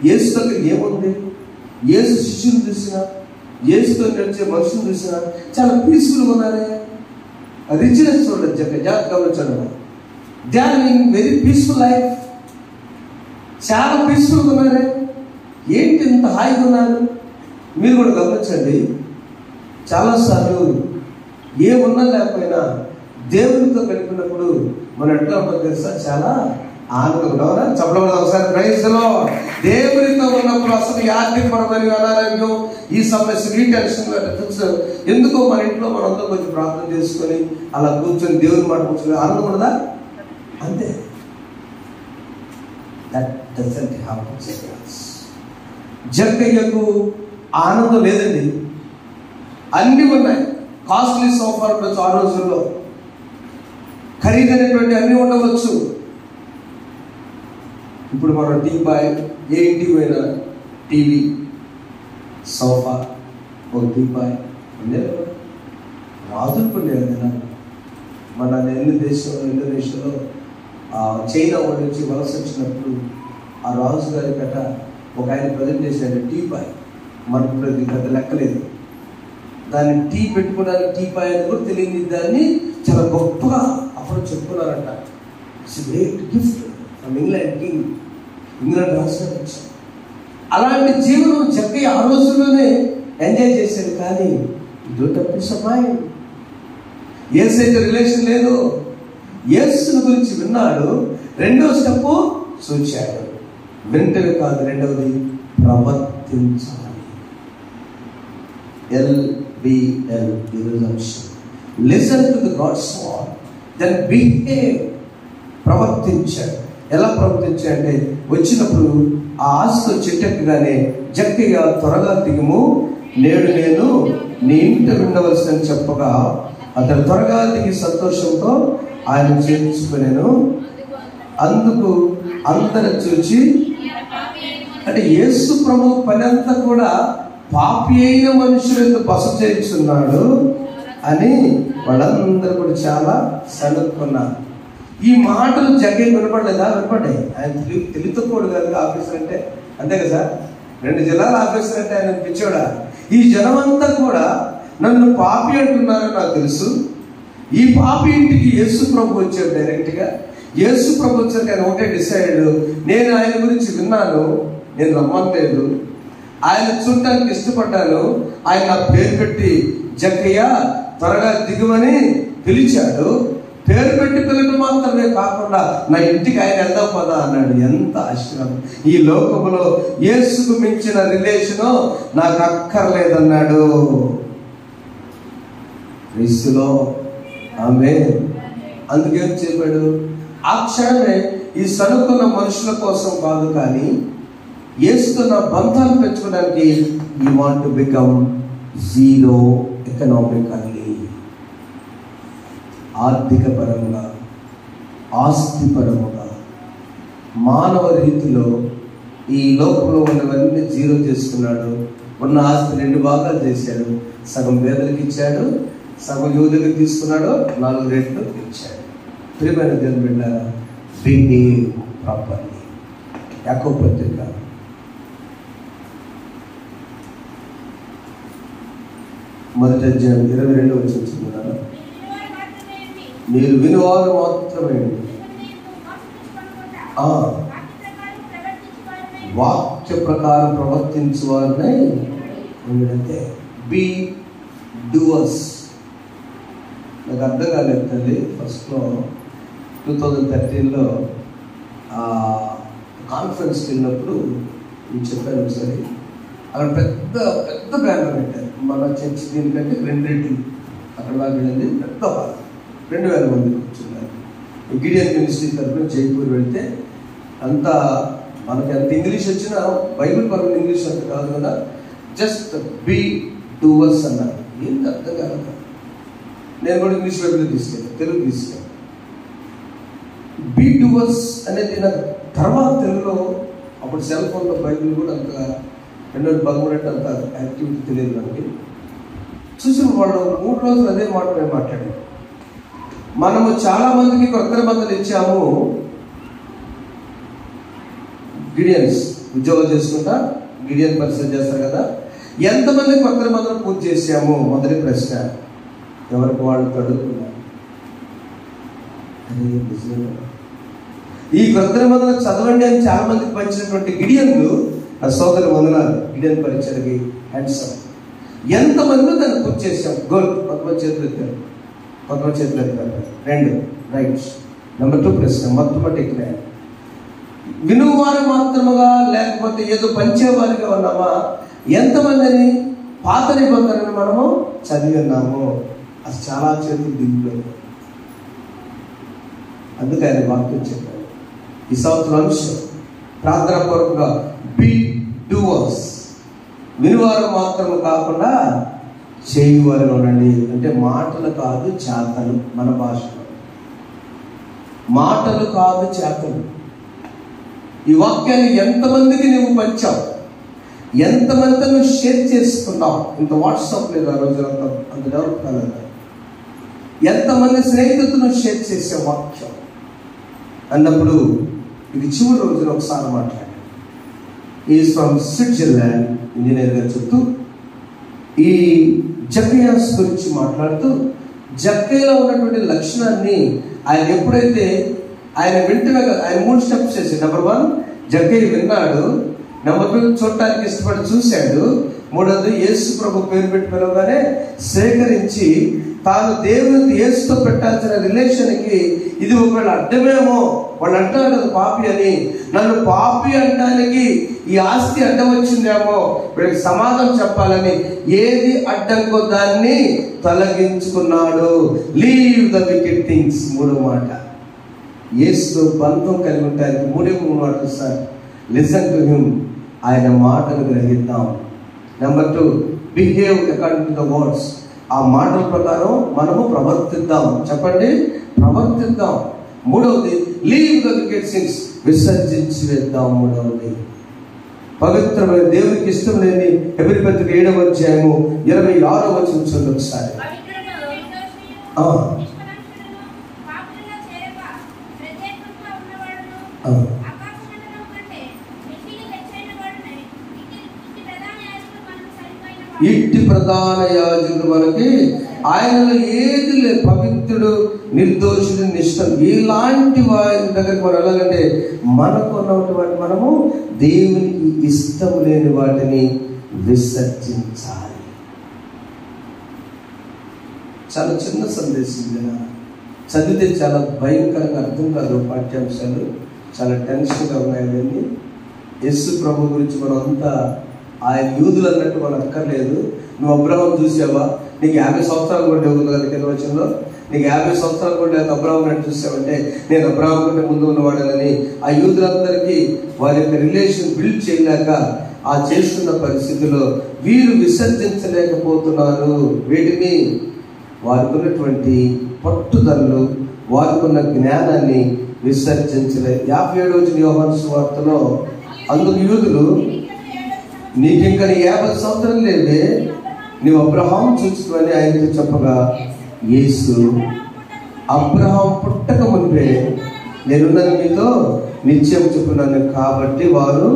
యేసు దగ్గర ఏముంది? యేసు శిష్యుని చూసినా, యేసుతో నడిచే మనుషులు చూసినా చాలా పీస్ఫుల్గా ఉన్నారే. రిచ్నెస్ చూడండి, జాగ్రత్త గమనించండి. They are living very peaceful life. చాలా పీస్ఫుల్గా ఉన్నారే. ఏంటి ఇంత హాయిగా ఉన్నారు? మీరు కూడా గమనించండి. చాలాసార్లు ఏమున్నా లేకపోయినా దేవునితో గడిపినప్పుడు మనం ఎట్లా ఉంటుంది తెలుసా? చాలా ఆనందంగా చెప్పడం. ఒకసారి ప్రైజ్లో దేవునితో ఉన్నప్పుడు అసలు ఆర్థికపరమైన అనారోగ్యం, ఈ సమస్య, ఈ టెన్షన్ ఎందుకో మన ఇంట్లో మనంతా కొంచెం ప్రార్థన చేసుకొని అలా కూర్చొని దేవుని మాట కూర్చొని ఆనందం ఉండదా? అంతే. That doesn't happen. జక్కయ్యకు ఆనందం లేదండి. అన్నీ ఉన్నాయి. కాస్ట్లీ సోఫా ఉండొచ్చు, ఆ రోజుల్లో ఖరీదైనటువంటి అన్నీ ఉండవచ్చు. ఇప్పుడు మనం టీపాయ్, ఏ ఇంటికి పోయినా టీవీ, సోఫా, ఒక టీపాయ్ ఉండేది. రాజులు పండేది కదా. మన ఇండోనేషియాలో చైనా వాడి నుంచి వలస వచ్చినప్పుడు ఆ రాజు గారి కట ఒక ఆయన ప్రజెంట్ చేశాడు టీపాయ్. మనకు పెద్ద లెక్కలేదు. దాన్ని టీ పెట్టుకోవడానికి టీపాయ్ అని కూడా తెలియని దాన్ని చాలా గొప్పగా అప్పుడు చెప్పుకున్నారంట. It's great gift from England king. England రాష్ట్రం వచ్చారు. అలాంటి జీవనం జక్కయ్య ఆ రోజుల్లోనే ఎంజాయ్ చేశాడు. కానీ don't have peace of mind. యేసుతో రిలేషన్ లేదు. యేసుని గురించి విన్నాడు. రెండో స్టెప్ చూచాడు. వింటవి కాదు, రెండవది ప్రవర్తించాలి. LBL listen to the God's word, then behave. ప్రవర్తించాడు. ఎలా ప్రవర్తించాడంటే వచ్చినప్పుడు ఆ ఆశతో చెట్టెక్కగానే జక్కయ్య త్వరగా దిగుము, నేడు నేను నీ ఇంట ఉండవలసిన చెప్పగా అతను త్వరగా దిగి సంతోషంతో ఆయన చేర్చుకునేను. అందుకు అందరు చూచి, అంటే యేసు ప్రభు పని అంతా కూడా పాపి అయిన మనుషులతో బస చేస్తున్నాడు అని వాళ్ళందరూ కూడా చాలా సనుక్కున్నారు. ఈ మాటలు జగ్గయ్య వినపడలేదా? వినపడ్డాయి. ఆయన తెలియతోడు కదా ఆఫీసర్ అంటే. అంతే కదా సార్, 2 జిల్లాల ఆఫీసర్ అంటే ఆయన పిచ్చోడా? ఈ జనమంతా కూడా నన్ను పాపి అంటున్నారని నాకు తెలుసు. ఈ పాపి ఇంటికి యేసు ప్రభు వచ్చాడు డైరెక్ట్గా. యేసు ప్రభు వచ్చాక ఆయన ఒకటే డిసైడ్, నేను ఆయన గురించి విన్నాను, నేను రమ్మలేదు, ఆయన చూడటానికి ఇష్టపడ్డాను. ఆయన నా పేరు పెట్టి జక్కయ్య త్వరగా దిగుమని పిలిచాడు. పేరు పెట్టి పిల్లలు మాత్రమే కాకుండా నా ఇంటికి ఆయన వెళ్దాం పదా అన్నాడు. ఎంత ఆశ్చర్యం! ఈ లోకములో యేసుకు మించిన రిలేషను నాకు అక్కర్లేదన్నాడు. క్రీస్తులో ఆమె. అందుకేం చెప్పాడు? ఆ క్షణమే ఈ సనుకున్న మనుషుల కోసం కాదు, కానీ యేసుతో నా బంధాలు పెంచుకోవడానికి you want to become zero economically. ఆర్థిక పరముగా, ఆస్తిపరముగా, మానవ రీతిలో ఈ లోకంలో ఉన్నవన్నీ జీరో చేసుకున్నాడు. ఉన్న ఆస్తి 2 భాగాలు చేశాడు. సగం పేదలకు ఇచ్చాడు, సగం యూదులకు తీసుకున్నాడు, 4 రెట్లు ఇచ్చాడు. ప్రియమైన దేవుని బిడ్డలారా, బిహేవ్ ప్రాపర్లీ. యాకోబు పత్రిక 1:22 మీరు వినువారు మాత్రమే వాక్య వాక్య ప్రకారం ప్రవర్తించు వారిని అంటే బీ డూవర్స్. నాకు అర్థం కాలేదు తల్లి. ఫస్ట్లో 2013లో కాన్ఫరెన్స్కి వెళ్ళినప్పుడు నేను చెప్పాను ఒకసారి. అక్కడ పెద్ద పెద్ద బ్యానర్ పెట్టారు. మన చర్చ్ దీనికంటే 2 రెట్లు అక్కడ దాకా వెళ్ళింది. పెద్ద 2000 మంది కూర్చున్నారు. గిడియన్ మినిస్ట్రీ తరఫున జైపూర్ వెళ్తే అంతా మనకి అంత ఇంగ్లీష్ వచ్చినా బైబిల్ పరంగా ఇంగ్లీష్ అంత కాదు కదా. జస్ట్ బీ డూవర్స్ అన్నారు. ఏంటి అర్థం కాదు. నేను కూడా ఇంగ్లీష్ బైబిల్ తీసుకెళ్ళాను, తెలుగు తీసుకెళ్ళాను. బీ డూవర్స్ అనేది నాకు తర్వాత తెలుగులో అప్పుడు సెల్ ఫోన్లో బైబిల్ కూడా అంత 2013 అంత యాక్టివిటీ తెలియదు మనకి. చూసిన వాళ్ళు 3 రోజులు అదే మాట మేము మాట్లాడాము. మనము చాలా మందికి కొత్త నిబంధనలు ఇచ్చాము. గిడియన్స్ ఉద్యోగం చేసుకుంటా గిడియన్ పరిస్థితి చేస్తారు కదా. ఎంతమంది కొత్త నిబంధనలు పూర్తి చేసాము? మొదటి ప్రశ్న ఎవరికి వాళ్ళు అడుగుతున్నారు. ఈ కొత్త నిబంధనలు చదవండి అని చాలా మందికి పంచినటువంటి గిడియన్లు నా సోదరు వందనాలు. గిడియన్ పరిచయకి హ్యాండ్సమ్. ఎంతమంది దాన్ని పూర్తి చేసాం? గుడ్. కొంతమంది చేతులు ఎత్తారు, కొంతమంది చేతులు ఎత్తారు. 2 రైట్. నెంబర్ 2 ప్రశ్న మొట్టమొదటి వినువారు మాత్రముగా లేకపోతే ఏదో పంచేవారిగా ఉన్నామా? ఎంతమందిని పాత నిబంధనను మనము చదివి ఉన్నాము? అది చాలా చేతులు దిగుతుంది. అందుకే ఆయన వాక్యం చెప్పారు. ఈ సంవత్సరం అంశం ప్రార్థన పూర్వకంగా బీ డూవర్స్. వినువారు మాత్రము కాకుండా చేయువారు ఉండండి. అంటే మాటలు కాదు చేతలు. మన భాషలో మాటలు కాదు చేతలు. ఈ వాక్యాన్ని ఎంతమందికి నువ్వు పంచావు? ఎంతమంది నువ్వు షేర్ చేసుకున్నావు? ఇంత వాట్సాప్ లేదు ఆ రోజు, అంత డెవలప్ కాలేదు. ఎంతమంది స్నేహితులతో నువ్వు షేర్ చేసే వాక్యం అన్నప్పుడు ఇది చివరి రోజున ఒకసారి మాట్లాడాడు. ఈజ్ ఫ్రమ్ స్విట్జర్లాండ్, ఇంజనీర్ గారు చెప్తూ ఈ జక్కయాస్ గురించి మాట్లాడుతూ జక్కయ్యలో ఉన్నటువంటి లక్షణాన్ని ఆయన ఎప్పుడైతే ఆయన వింటగా ఆయన 3 స్టెప్స్ చేశాడు. నెంబర్ 1 జక్కయ్య విన్నాడు. నెంబర్ 2 చూడటానికి ఇష్టపడి చూశాడు. 3వది యేసు ప్రభు పేరు పెట్టి పిలవగానే సేకరించి తాను దేవుని యేసుతో పెట్టాల్సిన రిలేషన్కి ఇది ఒకవేళ అడ్డమేమో, వాళ్ళు అంటారు కదా పాపి అని, నన్ను పాపి అనడానికి ఈ ఆస్తి అడ్డం వచ్చిందేమో, వీళ్ళకి సమాధానం చెప్పాలని ఏది అడ్డంకో దాన్ని తొలగించుకున్నాడు. Leave the wicked things. 3వ మాట యేసుతో బంధం కలిగి ఉంటానికి 3 మాటలు సార్. Listen to him. ఆయన మాటలు గ్రహిద్దాం. Number 2 behave according to the words. ఆ మాటల ప్రకారం మనము ప్రవర్తిద్దాం. చెప్పండి, ప్రవర్తిద్దాం. 3వది లీవ్ ద వికెట్ థింగ్స్. విసర్జించి వేద్దాం. 3వది పవిత్రమైన దేవునికి ఇష్టం లేని హెబ్రీ పత్రిక 7వ అధ్యాయము 26వ వచనం చదువు ఒకసారి. ఇట్టి ప్రధాన యాజకుడు మనకి ఆయనలో ఏది లేదు. పవిత్రుడు, నిర్దోషుడు, నిష్ఠం. ఇలాంటి వారి దగ్గరికి మనం వెళ్ళాలంటే మనకు ఉన్నటువంటి మనము దేవునికి ఇష్టం లేని వాటిని విసర్జించాలి. చాలా చిన్న సందేశం కదా, చదివితే చాలా భయంకరంగా అర్థం కాదు. పాఠ్యాంశాలు చాలా టెన్షన్గా ఉన్నాయి. అవన్నీ యేసు ప్రభు గురించి మనం అంతా ఆయన యూదులు అన్నట్టు మనం అక్కర్లేదు. నువ్వు అబ్రహాం చూసావా? నీకు 50 సంవత్సరాలు కూడా ఉంది కదా కింద వచ్చిందో. నీకు 50 సంవత్సరాలు కూడా అబ్రహాం అని చూసావంటే నేను అబ్రహాం కంటే ముందు ఉన్నవాడని ఆ యూదులందరికీ వారి యొక్క రిలేషన్ బిల్డ్ చేయలేక ఆ చేస్తున్న పరిస్థితిలో వీరు విసర్జించలేకపోతున్నారు. వీటిని వారికి ఉన్నటువంటి పట్టుదలను, వారికి ఉన్న జ్ఞానాన్ని విసర్జించలేదు. 57వ యోహాను సువార్తలో అందుకు యూదులు నీకింకా 50 సంవత్సరాలు లేవే, నీవు అబ్రహాం చూసుకుని ఆయనతో చెప్పగా యేసు అబ్రహాం పుట్టక మునిపే నేనున్నాను మీతో నిత్యం చెప్పున్నాను. కాబట్టి వారు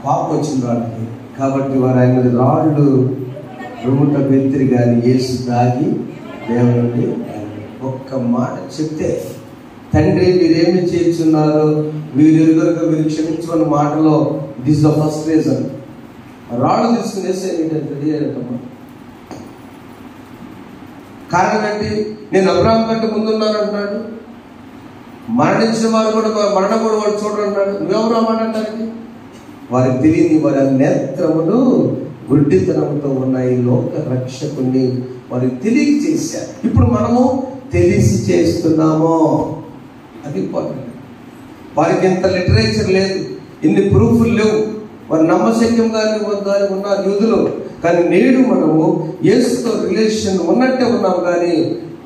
పాపం వచ్చింది వాళ్ళకి. కాబట్టి వారు ఆయన రాళ్ళు రుముట బెత్తిరి కానీ యేసు దాగి దేవుని ఒక్క మాట చెప్తే, తండ్రి మీరేమి చేస్తున్నారు, వీరు క్షమించమన్న మాటలో దిస్ ద ఫస్ట్ రీజన్. రాళ్ళు తీసుకుని వేసే రెడీ అయ్యేటమ్మా. కారణం ఏంటి? నేను అబ్రాహాం కంటే ముందున్నాను అంటున్నాడు. మరణించిన వారు కూడా మరణం కూడా వాడు చూడంటున్నాడు. నువ్వెవరు అమ్మాడంటానికి? వారికి తెలియని వారి నేత్రములు గుడ్డితనంతో ఉన్నాయి. లోక రక్షకుణ్ణి వారికి తెలియ చేశారు. ఇప్పుడు మనము తెలిసి చేస్తున్నామో, అది ఇంపార్టెంట్. వారికి ఇంత లిటరేచర్ లేదు, ఇన్ని ప్రూఫ్లు లేవు, వారి నమ్మశక్యంగానే ఉన్నారు యూదులు. కానీ నేడు మనము యేసుతో రిలేషన్ ఉన్నట్టే ఉన్నాము, కానీ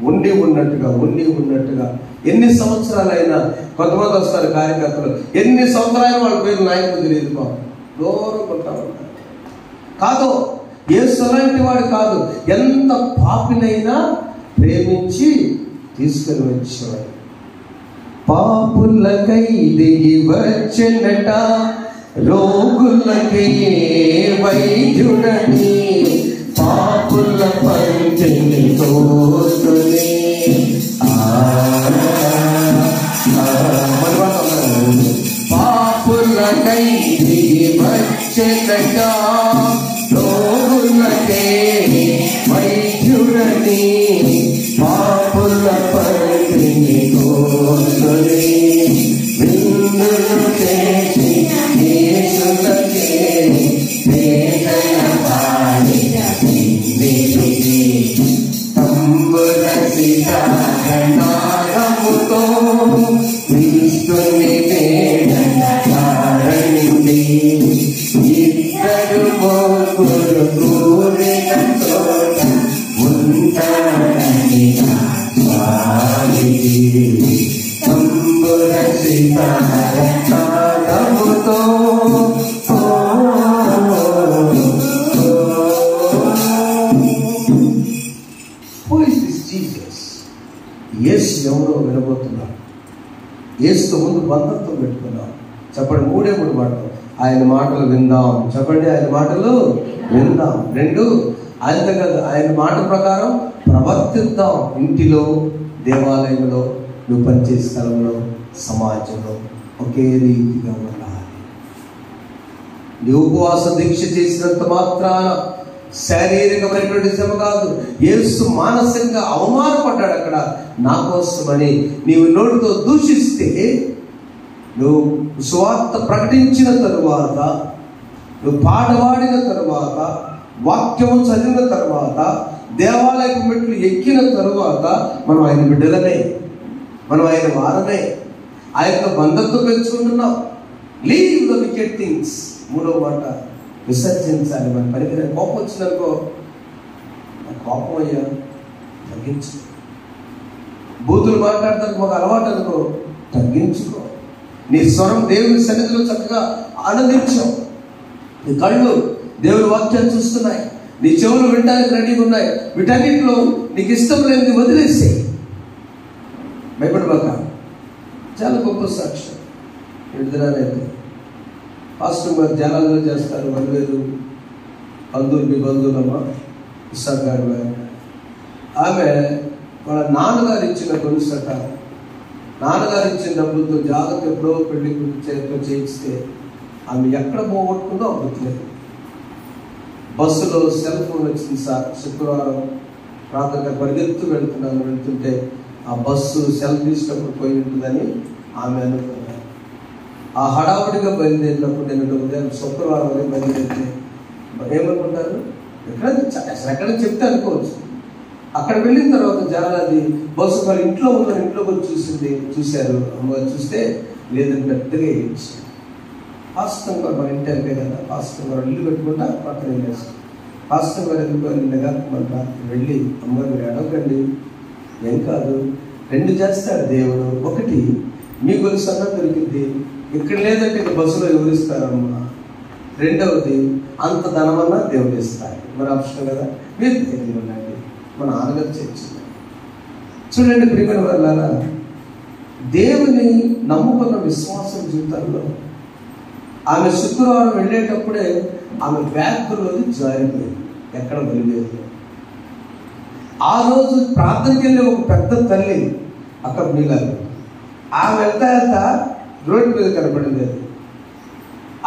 ఉండి ఉన్నట్టుగా ఎన్ని సంవత్సరాలైనా కొంతమంది వస్తారు కార్యకర్తలు, ఎన్ని సంవత్సరాలు వాళ్ళ పేరు నాయకులు తెలియదు, దూరం ఉంటా ఉంటారు. కాదు, యేసు అలాంటి వాడు కాదు. ఎంత పాపినైనా ప్రేమించి తీసుకుని వచ్చేవాడు. పాపులకై దిగి వచ్చెనట, రోగులకై వైద్యుడని, పాపుల పంచని తోస్తుని. పాపులకై దిగి వచ్చెనట, రోగులకై వైద్యుడని, పాపుల పంచని తోస్తుని. విందులు చేసి యేసులకే వేదన పాడిన నిన్నుకి, తంబుర సితారనాదముతో క్రీస్తుని వేదన కారణింది. ఇద్దరు ముగ్గురు కూడిన చోట ఉంటాడని స్వామికి, తంబుర సితారనాదముతో. యేసు ఎవరో వినబోతున్నారు. యేసుతో ముందు బంధంతో పెట్టుకున్నాం. చెప్పండి, 3 మాటలు. ఆయన మాటలు విందాం. చెప్పండి, ఆయన మాటలు విందాం. 2, ఆయనతో కదా ఆయన మాట ప్రకారం ప్రవర్తిద్దాం. ఇంటిలో, దేవాలయంలో, నువ్వు పనిచేసే స్థలంలో, సమాజంలో ఒకే రీతిగా ఉండాలి. నువ్వు ఉపవాస దీక్ష చేసినంత మాత్రాన శారీరకమైనటువంటి శ్రమ కాదు, యేసు మానసికంగా అవమానపడ్డాడు అక్కడ నా కోసమని. నీవు నోటితో దూషిస్తే, నువ్వు సువార్త ప్రకటించిన తరువాత, నువ్వు పాట పాడిన తరువాత, వాక్యం చదివిన తరువాత, దేవాలయపు మెట్లు ఎక్కిన తరువాత మనం ఆయన బిడ్డలమే, మనం ఆయన వారమే. ఆ యొక్క బంధంతో పెంచుకుంటున్నాం. Leave the wicked things. 3వ మాట, విసర్జించాలి. మన పనికిరాని కోపం వచ్చిందనుకో, కోపం అయ్యా తగ్గించు. బూతులు మాట్లాడతానికి మాకు అలవాటు అనుకో, తగ్గించుకో. నీ స్వరం దేవుని సన్నిధిలో చక్కగా ఆనందించావు. నీ కళ్ళు దేవుని వాక్యాన్ని చూస్తున్నాయి, నీ చెవులు వినడానికి రెడీగా ఉన్నాయి. వీటన్నిటిలో నీకు ఇష్టం లేనిది వదిలేసేయి, భయపడబాక. చాలా గొప్ప సాక్ష్యం. విడుదలైతే పాస్టర్ గారు జనాల్లో చేస్తారు. 1000 బంధువులు, మీ బంధువులమ్మా ఇస్సాక్ గారు, ఆమె వాళ్ళ నాన్నగారు ఇచ్చిన కొలుసట, నాన్నగారు ఇచ్చిన డబ్బులతో జాగ్రత్త ఎప్పుడో పెళ్లి చేతిలో చేయిస్తే ఆమె ఎక్కడ పోగొట్టుకుందో అవ్వట్లేదు. బస్సులో సెల్ ఫోన్ వచ్చింది సార్. శుక్రవారం ప్రాంతంగా పరిగెత్తు వెళ్తుంటే ఆ బస్సు సెల్ తీసినప్పుడు పోయి ఉంటుందని ఆమె అనుకున్నారు. ఆ హడావుడిగా బయలుదేరినప్పుడు నేను ఉదయం శుక్రవారం వరకు బయలుదేరితే ఏమనుకుంటారు, ఎక్కడ చెప్తే అనుకోవచ్చు. అక్కడ వెళ్ళిన తర్వాత జాలాది బస్సు వాళ్ళ ఇంట్లో ఉన్న ఇంట్లోకి వచ్చి చూశారు. అమ్మగారు చూస్తే లేదని పెద్దగా ఏడ్చారు. పాస్టర్ గారు మన ఇంటి వెళ్తే కదా, పాస్టర్ గారు ఇల్లు పెట్టుకుంటా పక్కన వెళ్ళేస్తారు. పాస్టర్ గారు ఎందుకు నిన్నగా మన రాత్రి వెళ్ళి, అమ్మగారు మీరు అడగండి, ఏం కాదు, 2 చేస్తాడు దేవుడు. 1 మీ గొలుసు అన్నా దొరికింది, ఇక్కడ లేదంటే ఇక బస్సులో ఎవరిస్తారమ్మా. 2వది అంత ధనమన్నా దేవుడు ఇస్తారు. మన ఆప్షన్ కదా, మీరు ధైర్యం ఉండండి. మన నాన్నగారు చేర్చున్నారు. చూడండి ప్రియమైన వాళ్ళ, దేవుని నమ్ముకున్న విశ్వాసం జీవితంలో ఆమె శుక్రవారం వెళ్ళేటప్పుడే ఆమె బ్యాగ్లోది జారిపోయింది, ఎక్కడ వెళ్ళలేదు. ఆ రోజు ప్రార్థనకి వెళ్ళి ఒక పెద్ద తల్లి అక్కడ నీళ్ళు ఆమె వెళ్తా రోడ్డు మీద కనపడింది. అది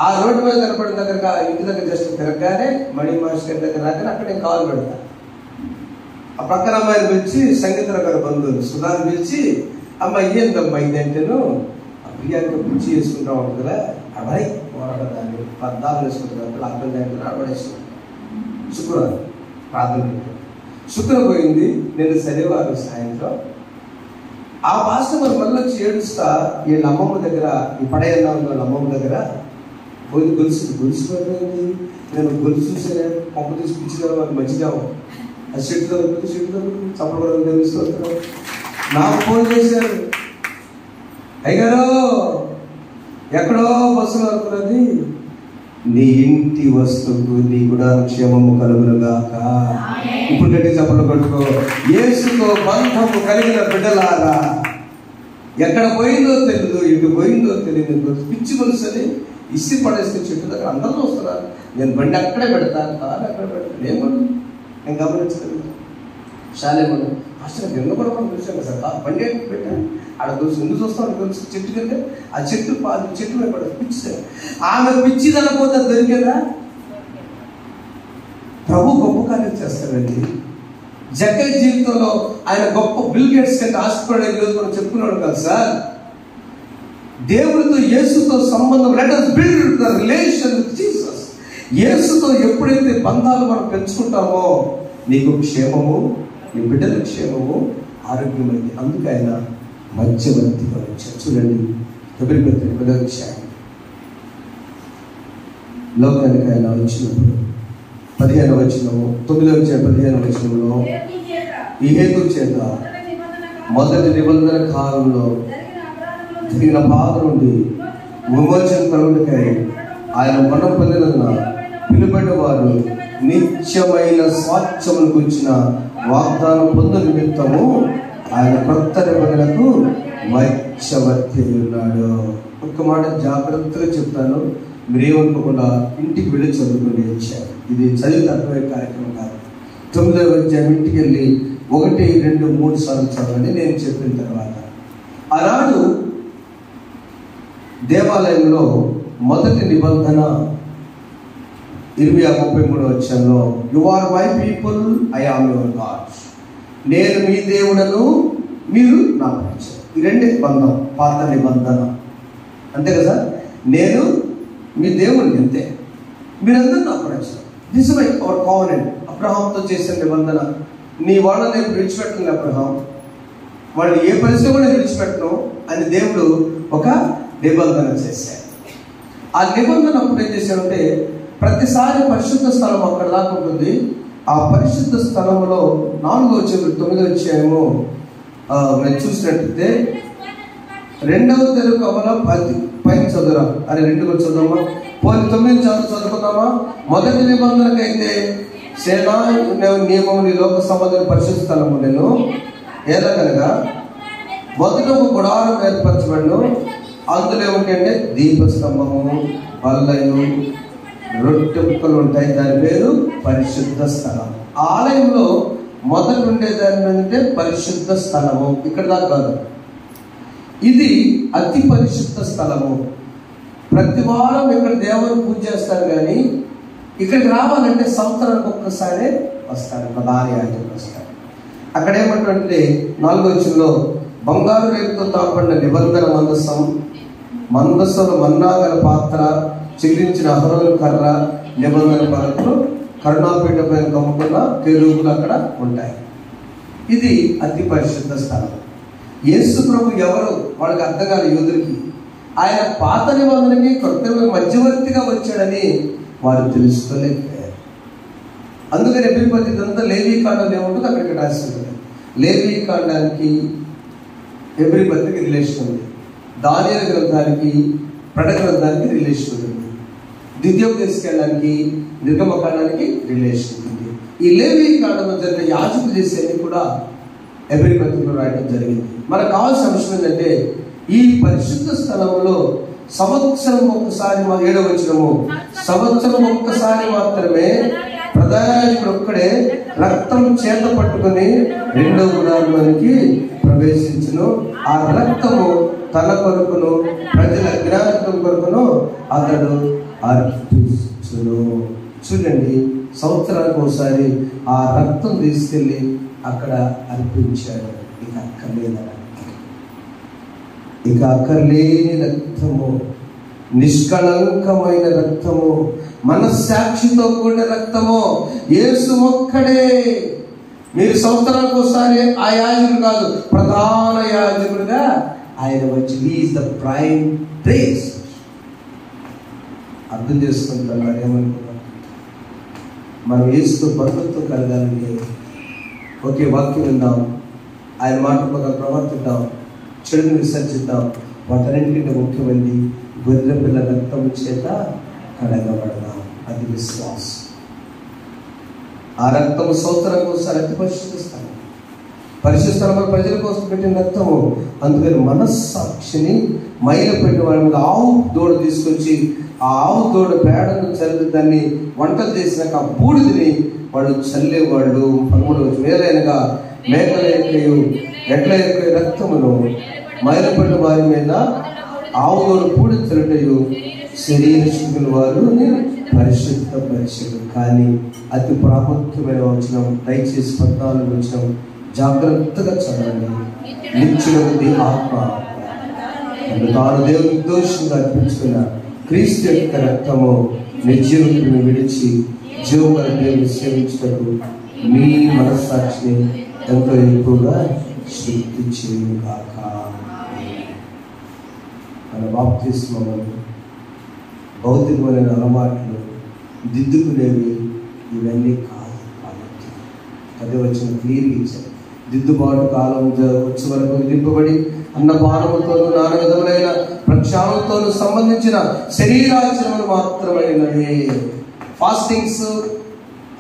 ఆ రోడ్డు మీద కనపడిన దగ్గర ఇంటి దగ్గర జస్ట్ తిరగగానే మణి మాస్టర్ గారి దగ్గర రాగానే అక్కడ నేను కాలు పెడతా. ఆ పక్కన అమ్మాయిని పిలిచి సంగీతరావు గారి బంధువులు సుధాన్ని పిలిచి, అమ్మ ఏందమ్మా ఇదేంటేను ప్రియాంక పిలిచి చేసుకుంటా ఉంటుంది కదా, అబ్బాయి పోరాడదాన్ని పద్దాలు వేసుకుంటున్నారు అర్థం దాంట్లో అడబడేసుకుంటాను. శుక్రవారం ప్రార్థన శుక్రవారం పోయింది. నేను శనివారం సాయంత్రం ఆ పాస్టర్ మరి మళ్ళీ వచ్చి ఏడుస్తా వీళ్ళ అమ్మమ్మ దగ్గర, ఈ పడేయన్నా ఉన్న వాళ్ళ అమ్మమ్మ దగ్గర పోయి గొలుసు పోయింది. నేను గొలుసు చూసానే పంప తీసి పిచ్చిగా వాళ్ళకి మంచిగా ఆ చెట్టు దగ్గర చప్పలు తెలుస్తూ నాకు ఫోన్ చేశారు, అయ్యారో ఎక్కడో బస్సులు అనుకున్నది, నీ ఇంటి వస్తువుకు నీ కూడా క్షేమము కలుగునుగాక. ఇప్పుడు గట్టి చప్పలు కొట్టుకో. యేసుతో బంధము కలిగిన బిడ్డలారా, ఎక్కడ పోయిందో తెలియదు, ఎటు పోయిందో తెలియదు, పిచ్చి కొలుసని ఇసి పడేస్తే చెట్టు దగ్గర అందరూ వస్తున్నారు. నేను బండి అక్కడే పెడతాను, కాదు అక్కడే పెడతాను. ఏమన్నా నేను గమనించలేదు. శాలేమను అసలు ఎందుకు కూడా మనం చూసాను సార్, బండి పెట్టాను ఆడ తెలుసు ఎందుకు చూస్తాను తెలుసు. చెట్టు కంటే ఆ చెట్టు చెట్టు మీద పడదు పిచ్చి. ఆమె పిచ్చి తనపోతే దొరికేదా? ప్రభు గొప్ప కార్యం చేస్తాడండి. జక్కయ్య జీవితంలో ఆయన గొప్ప బిల్ గేట్స్ కంటే ఆశపడే ఈరోజు మనం చెప్పుకున్నాడు కదా సార్. దేవుడితో యేసుతో సంబంధం, let us build the relation with Jesus. యేసుతో ఎప్పుడైతే బంధాలు మనం పెంచుకుంటామో నీకు క్షేమము, నీ బిడ్డల క్షేమము, ఆరోగ్యమైంది. అందుకే ఆయన మధ్యవర్తిగా వచ్చారు. చూడండి హెబ్రీ పత్రిక 10వ అధ్యాయం లోకానికి ఆయన వచ్చినప్పుడు 15వ వచనము 9వ అధ్యాయం 15వ వచనంలో ఈ హేతు చేత మొదటి నిబంధన కాలంలో జరిగిన బాధ నుండి విమోచన కలుగుటకై ఆయన మరణం పొందినందున పిలుబడిన వారు నిత్యమైన స్వాస్థ్యమును గురించిన వాగ్దానం పొందు నిమిత్తము ఆయన కొత్త నిబంధనకు మధ్యవర్తి ఉన్నాడు. ఒక్క మాట జాగ్రత్తగా చెప్తాను, మీరేమనుకోకుండా ఇంటికి వెళ్ళి చదువుకుని వచ్చారు. ఇది చదివితే అర్థమయ్యే కార్యక్రమం కాదు. 9వ అధ్యాయం ఇంటికి వెళ్ళి 1, 2, 3 సార్లు చదవండి నేను చెప్పిన తర్వాత. ఆనాడు దేవాలయంలో మొదటి నిబంధన 33వ వచనంలో you are my people, I am your God. నేను మీ దేవుడను, మీరు నా ప్రజలు. ఈ రెండే బంధం, పాత నిబంధన. అంతే కదా, నేను మీ దేవుడిని, అంతే. మీరందరూ నా ప్రజలు. This is my our covenant. అబ్రహాంతో చేసిన నిబంధన. నీ వాళ్ళని నేను విడిచిపెట్టను అబ్రహాం, వాళ్ళు ఏ పరిస్థితి కూడా విడిచిపెట్టను అని దేవుడు ఒక నిబంధన చేశాడు. ఆ నిబంధన అప్పుడు ఏం చేశాడంటే ప్రతిసారి పరిశుద్ధ స్థలం అక్కడ దాకా ఉంటుంది. ఆ పరిశుద్ధ స్థలంలో 4వ అధ్యాయం 9వ అధ్యాయము మేము చూసినట్టయితే 2వ తెలుగు అవలో 10 పైన చదువురా. అరే 2 కూడా చదువుమా, పోనీ 9 చదువుకుందామా. మొదటి నిబంధనకైతే సేనా నియమం నీ లోక సంబంధం పరిశుద్ధ స్థలము నేను ఏదనగా మొదట ఒక గుడారం ఏర్పరచబడిను. అందులో ఏమిటంటే దీపస్తంభము, పల్లెలు, రొట్టె ముక్కలు ఉంటాయి. దాని పేరు పరిశుద్ధ స్థలం. ఆలయంలో మొదట ఉండేదాన్ని అంటే పరిశుద్ధ స్థలము. ఇక్కడ దాకా కాదు, ఇది అతి పరిశుద్ధ స్థలము. ప్రతి వారం ఇక్కడ దేవుని పూజ చేస్తారు, కానీ ఇక్కడికి రావాలంటే సంవత్సరానికి ఒక్కసారి వస్తారు, ప్రధాన యాజకులు వస్తారు. అక్కడ ఏమంటే 4వ వచనంలో బంగారు రేపుతో తాపడిన నిబంధన మందసంలో మన్నాగల పాత్ర, చిగిరించిన అహరోను కర్ర, నిబంధన పలకలు, కరుణాపీఠ పైన కమ్ముకున్న కెరూబులు అక్కడ ఉంటాయి. ఇది అతి పరిశుద్ధ స్థలం. యేసు ప్రభు ఎవరు వాళ్ళకి అర్థం కాదు యూదులకి. ఆయన పాత నిబంధనకి కొత్త మధ్యవర్తిగా వచ్చాడని వారు తెలుసుకోలేకపోయారు. అందుకని హెబ్రీ పత్రిక ఇదంతా లేవీ కాండం ఏముంటుంది అక్కడికి రాసి ఉంటుంది. లేవీ కాండానికి హెబ్రీ పత్రిక రిలేషన్ ఉంది. దానియేలు గ్రంథానికి ప్రకటన గ్రంథానికి రిలేషన్ ఉంది. ద్వితీయోపదేశకాండానికి నిర్గమకాండానికి రిలేషన్ ఉంది. ఈ లేవీ కాండంలో జరిగిన యాజకులు చేసేది కూడా హెబ్రీ పత్రికలో రాయడం జరిగింది. మనకు కావాల్సిన అంశం ఏంటంటే ఈ పరిశుద్ధ స్థలంలో సంవత్సరం ఒక్కసారి 7వ వచనము సంవత్సరం ఒక్కసారి మాత్రమే ప్రధానాయకుడు ఒక్కడే రక్తం చేత పట్టుకుని 2వ గుడారంలోనికి ప్రవేశించును. ఆ రక్తము తన కొరకును ప్రజల జ్ఞానం కొరకును అతడు అర్పించును. చూడండి, సంవత్సరానికి ఒకసారి ఆ రక్తం తీసుకెళ్ళి అక్కడ అర్పించాడు. ఇక అక్కర్లేదట. ఇక అక్కర్లేని రక్తము, నిష్కళంకమైన రక్తము, మనస్సాక్షితో కూడిన రక్తము, యేసు ఒక్కడే. మీరు సంవత్సరానికి ఒకసారి ఆ యాజకుడు కాదు, ప్రధాన యాజకుడుగా ఆయన వచ్చి ఈజ్ ద ప్రైమ్ ప్రేస్. అర్థం చేసుకుంటున్నారు ఏమనుకున్నారు? మనం యేసుతో బంధుత్వం కలగాలని ఒకే వాక్యం విందాం, ఆయన మాట ప్రకారం ప్రవర్తిద్దాం, చెడుని విసర్జిద్దాం. వాటన్నింటికంటే ముఖ్యమైనది గొర్రె పిల్ల రక్తం చేత కడగబడదాం. అది విశ్వాసం. ఆ రక్తము సంవత్సరానికి ఒకసారి అతి పరిశుద్ధిస్తాం. పరిశుద్ధమైన ప్రజల కోసం పెట్టిన రక్తము. అందుకని మనస్సాక్షిని మైల పెట్టిన వాళ్ళ మీద ఆవు దూడ తీసుకొచ్చి ఆ ఆవు దూడ పేడను చల్లి దాన్ని వంటలు చేసినాక ఆ బూడిదని వాళ్ళు చల్లేవాళ్ళు. 13 వేలైనగా మేకల యొక్క ఎడ్ల యొక్క రక్తమును మైలపడిన వారి మీద ఆవు దూడ పూడి చల్లటయు శరీర శుద్ధుల వారు పరిశుద్ధపరిచరు. కానీ అతి ప్రాముఖ్యమైన వచనం, దయచేసి 14 వచనం జాగ్రత్తగా చదవండి. నిత్యుడి ఆత్మ తాను దేవుని దోషంగా అర్పించుకున్న క్రీస్తు యొక్క రక్తము నిర్జీవులను విడిచి జీవగల దేవుని సేవించుటకు మీ మనస్సాక్షిని ఎంతో ఎక్కువగా శుద్ధి చేయు కాక. మన బాప్తిస్మములు భౌతికమైన అలవాట్లు దిద్దుకునేవి ఇవన్నీ కాదు. కాబట్టి అదే వచ్చిన క్లియర్గా ఇచ్చారు. దిద్దుబాటు కాలం వచ్చే వరకు విధింపబడి అన్నపానములతోనూ నానా విధములైన ప్రక్షాళనతోనూ సంబంధించిన శరీరాచరణలు మాత్రమైనవి. ఫాస్టింగ్స్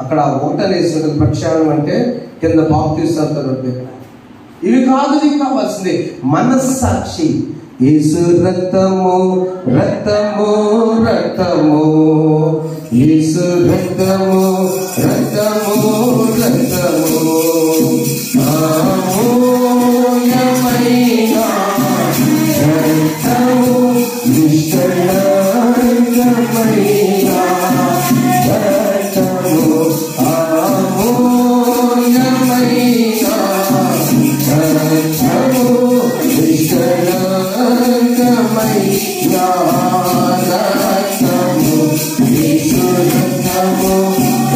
అక్కడ ఒకటనేసి ప్రక్షాళనం అంటే కింద బాప్తిస్తాను. ఇవి కాదు, నీకు కావాల్సింది మనస్సాక్షి. యేసు రక్తము రక్తము రక్తము, యేసు రక్తము రక్తము రక్తము, అమూల్యమైన రక్తము, నిష్కళంకమైన రక్తము, అమూల్యమైన రక్తము, నిష్కళంకమైన రక్తము, యేసు రక్తము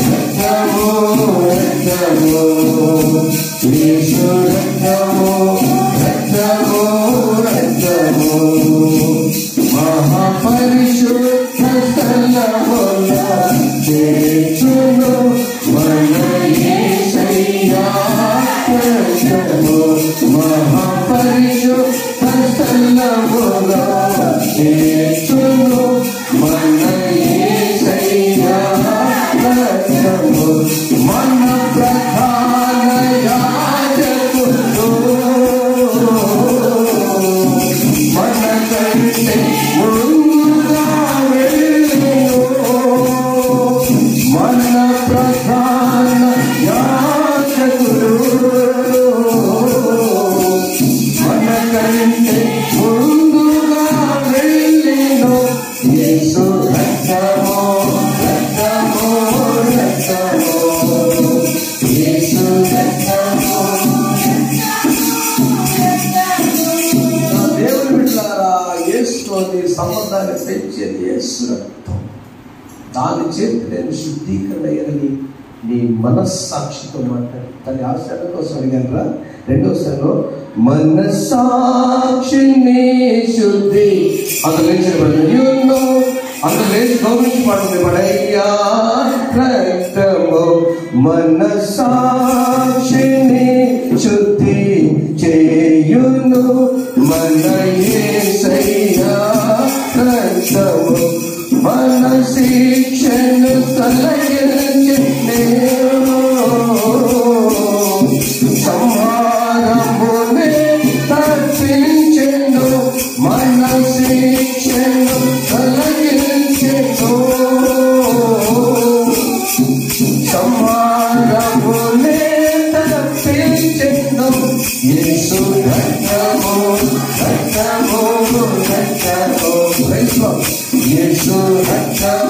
రక్తము రక్తము, యేసు రక్తము రక్తము రక్తము, మహాపరిశుద్ధ స్థలములో చేర్చును మన యేసయ్యా రక్తము, మహాపరిశుద్ధ స్థలములో చేర్చును మన యేసయ్యా రక్తము, మన ప్రధాన యాజకుడు మన కంటే ముందుగా వెళ్ళెను, మన ప్రధాన యాజకుడు మన కంటే ముందుగా వెళ్ళెను, యేసు రక్తము రక్తము రక్తము, యేసు రక్తము. దేవుని బిడ్డలారా, యేసుతోని సంబంధాన్ని పెంచేది యేసు రక్తం. దాని చేతి నేను శుద్ధీకరణ అయ్యాలని నీ మనస్సాక్షితో మాట్లాడి తన ఆశయాల కోసం అడిగారా. 2వ శరణంలో మనస్సాక్షిని శుద్ధి అందులో లేచి గౌరవించి పడుతుంది పడయ్యా రక్తము, మనస్సాక్షిని శుద్ధి చేయును మన యేసయ్యా రక్తము, మన శిక్షను తొలగించెను, సంహారమునే తప్పించెను, మన శిక్షను తొలగించెను, సంహారమునే తప్పించెను, యేసు రక్తము రక్తము రక్తము, యేసు రక్తము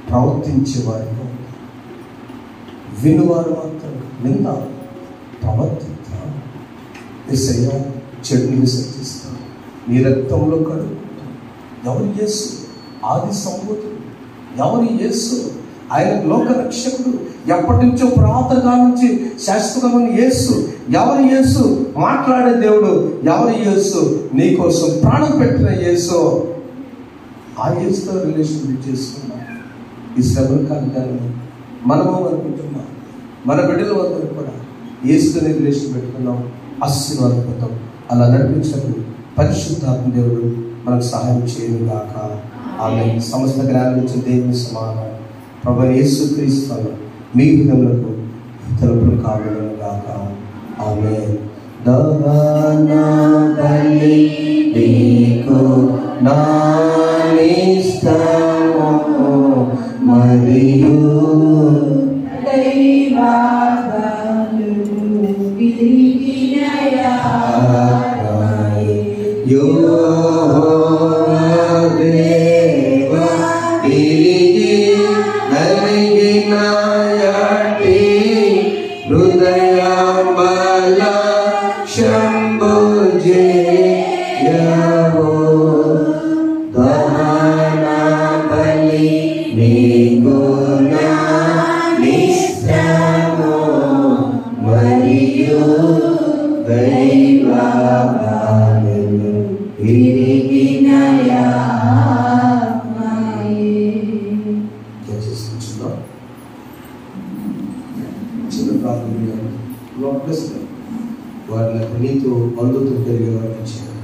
ప్రవర్తించేవారు వినువారు మాత్రం విన్నా ప్రవర్తిద్దా. యేసయ్యా చెడుని విసర్జిస్తా, నీ రక్తంలో కడుగుతా. ఎవరు యేసు? ఆది సంబోధుడు. ఎవరు యేసు? ఆయన లోక రక్షకుడు. ఎప్పటి నుంచో పురాతకాల నుంచి శాశ్వతమైన యేసు. ఎవరు యేసు? మాట్లాడే దేవుడు. ఎవరు యేసు? నీకోసం ప్రాణం పెట్టిన యేసు. ఆ యేసుతో రిలేషన్ చేసుకున్నాం. ఈ శ్రమల కాలంలో మనము అనుకుంటున్నాం, మన బిడ్డల వద్ద కూడా యేసుతోనే రిలేషన్ పెట్టుకున్నాం, ఆశీర్వాదపడతాం. అలా నడిపించడం పరిశుద్ధాత్మ దేవుడు మనకు సహాయం చేయను గాక. ఆమె సమస్త జ్ఞానం నుంచి దేవుని సమానం ప్రభువైన యేసుక్రీస్తు మీ హృదయములకు తలుపులు కావలను గాక. ఆమె దహన బలి నీకు నా నిష్టము మరియు వారిని నీతో బంధుతో పెరిగే వారికి ఇచ్చారు.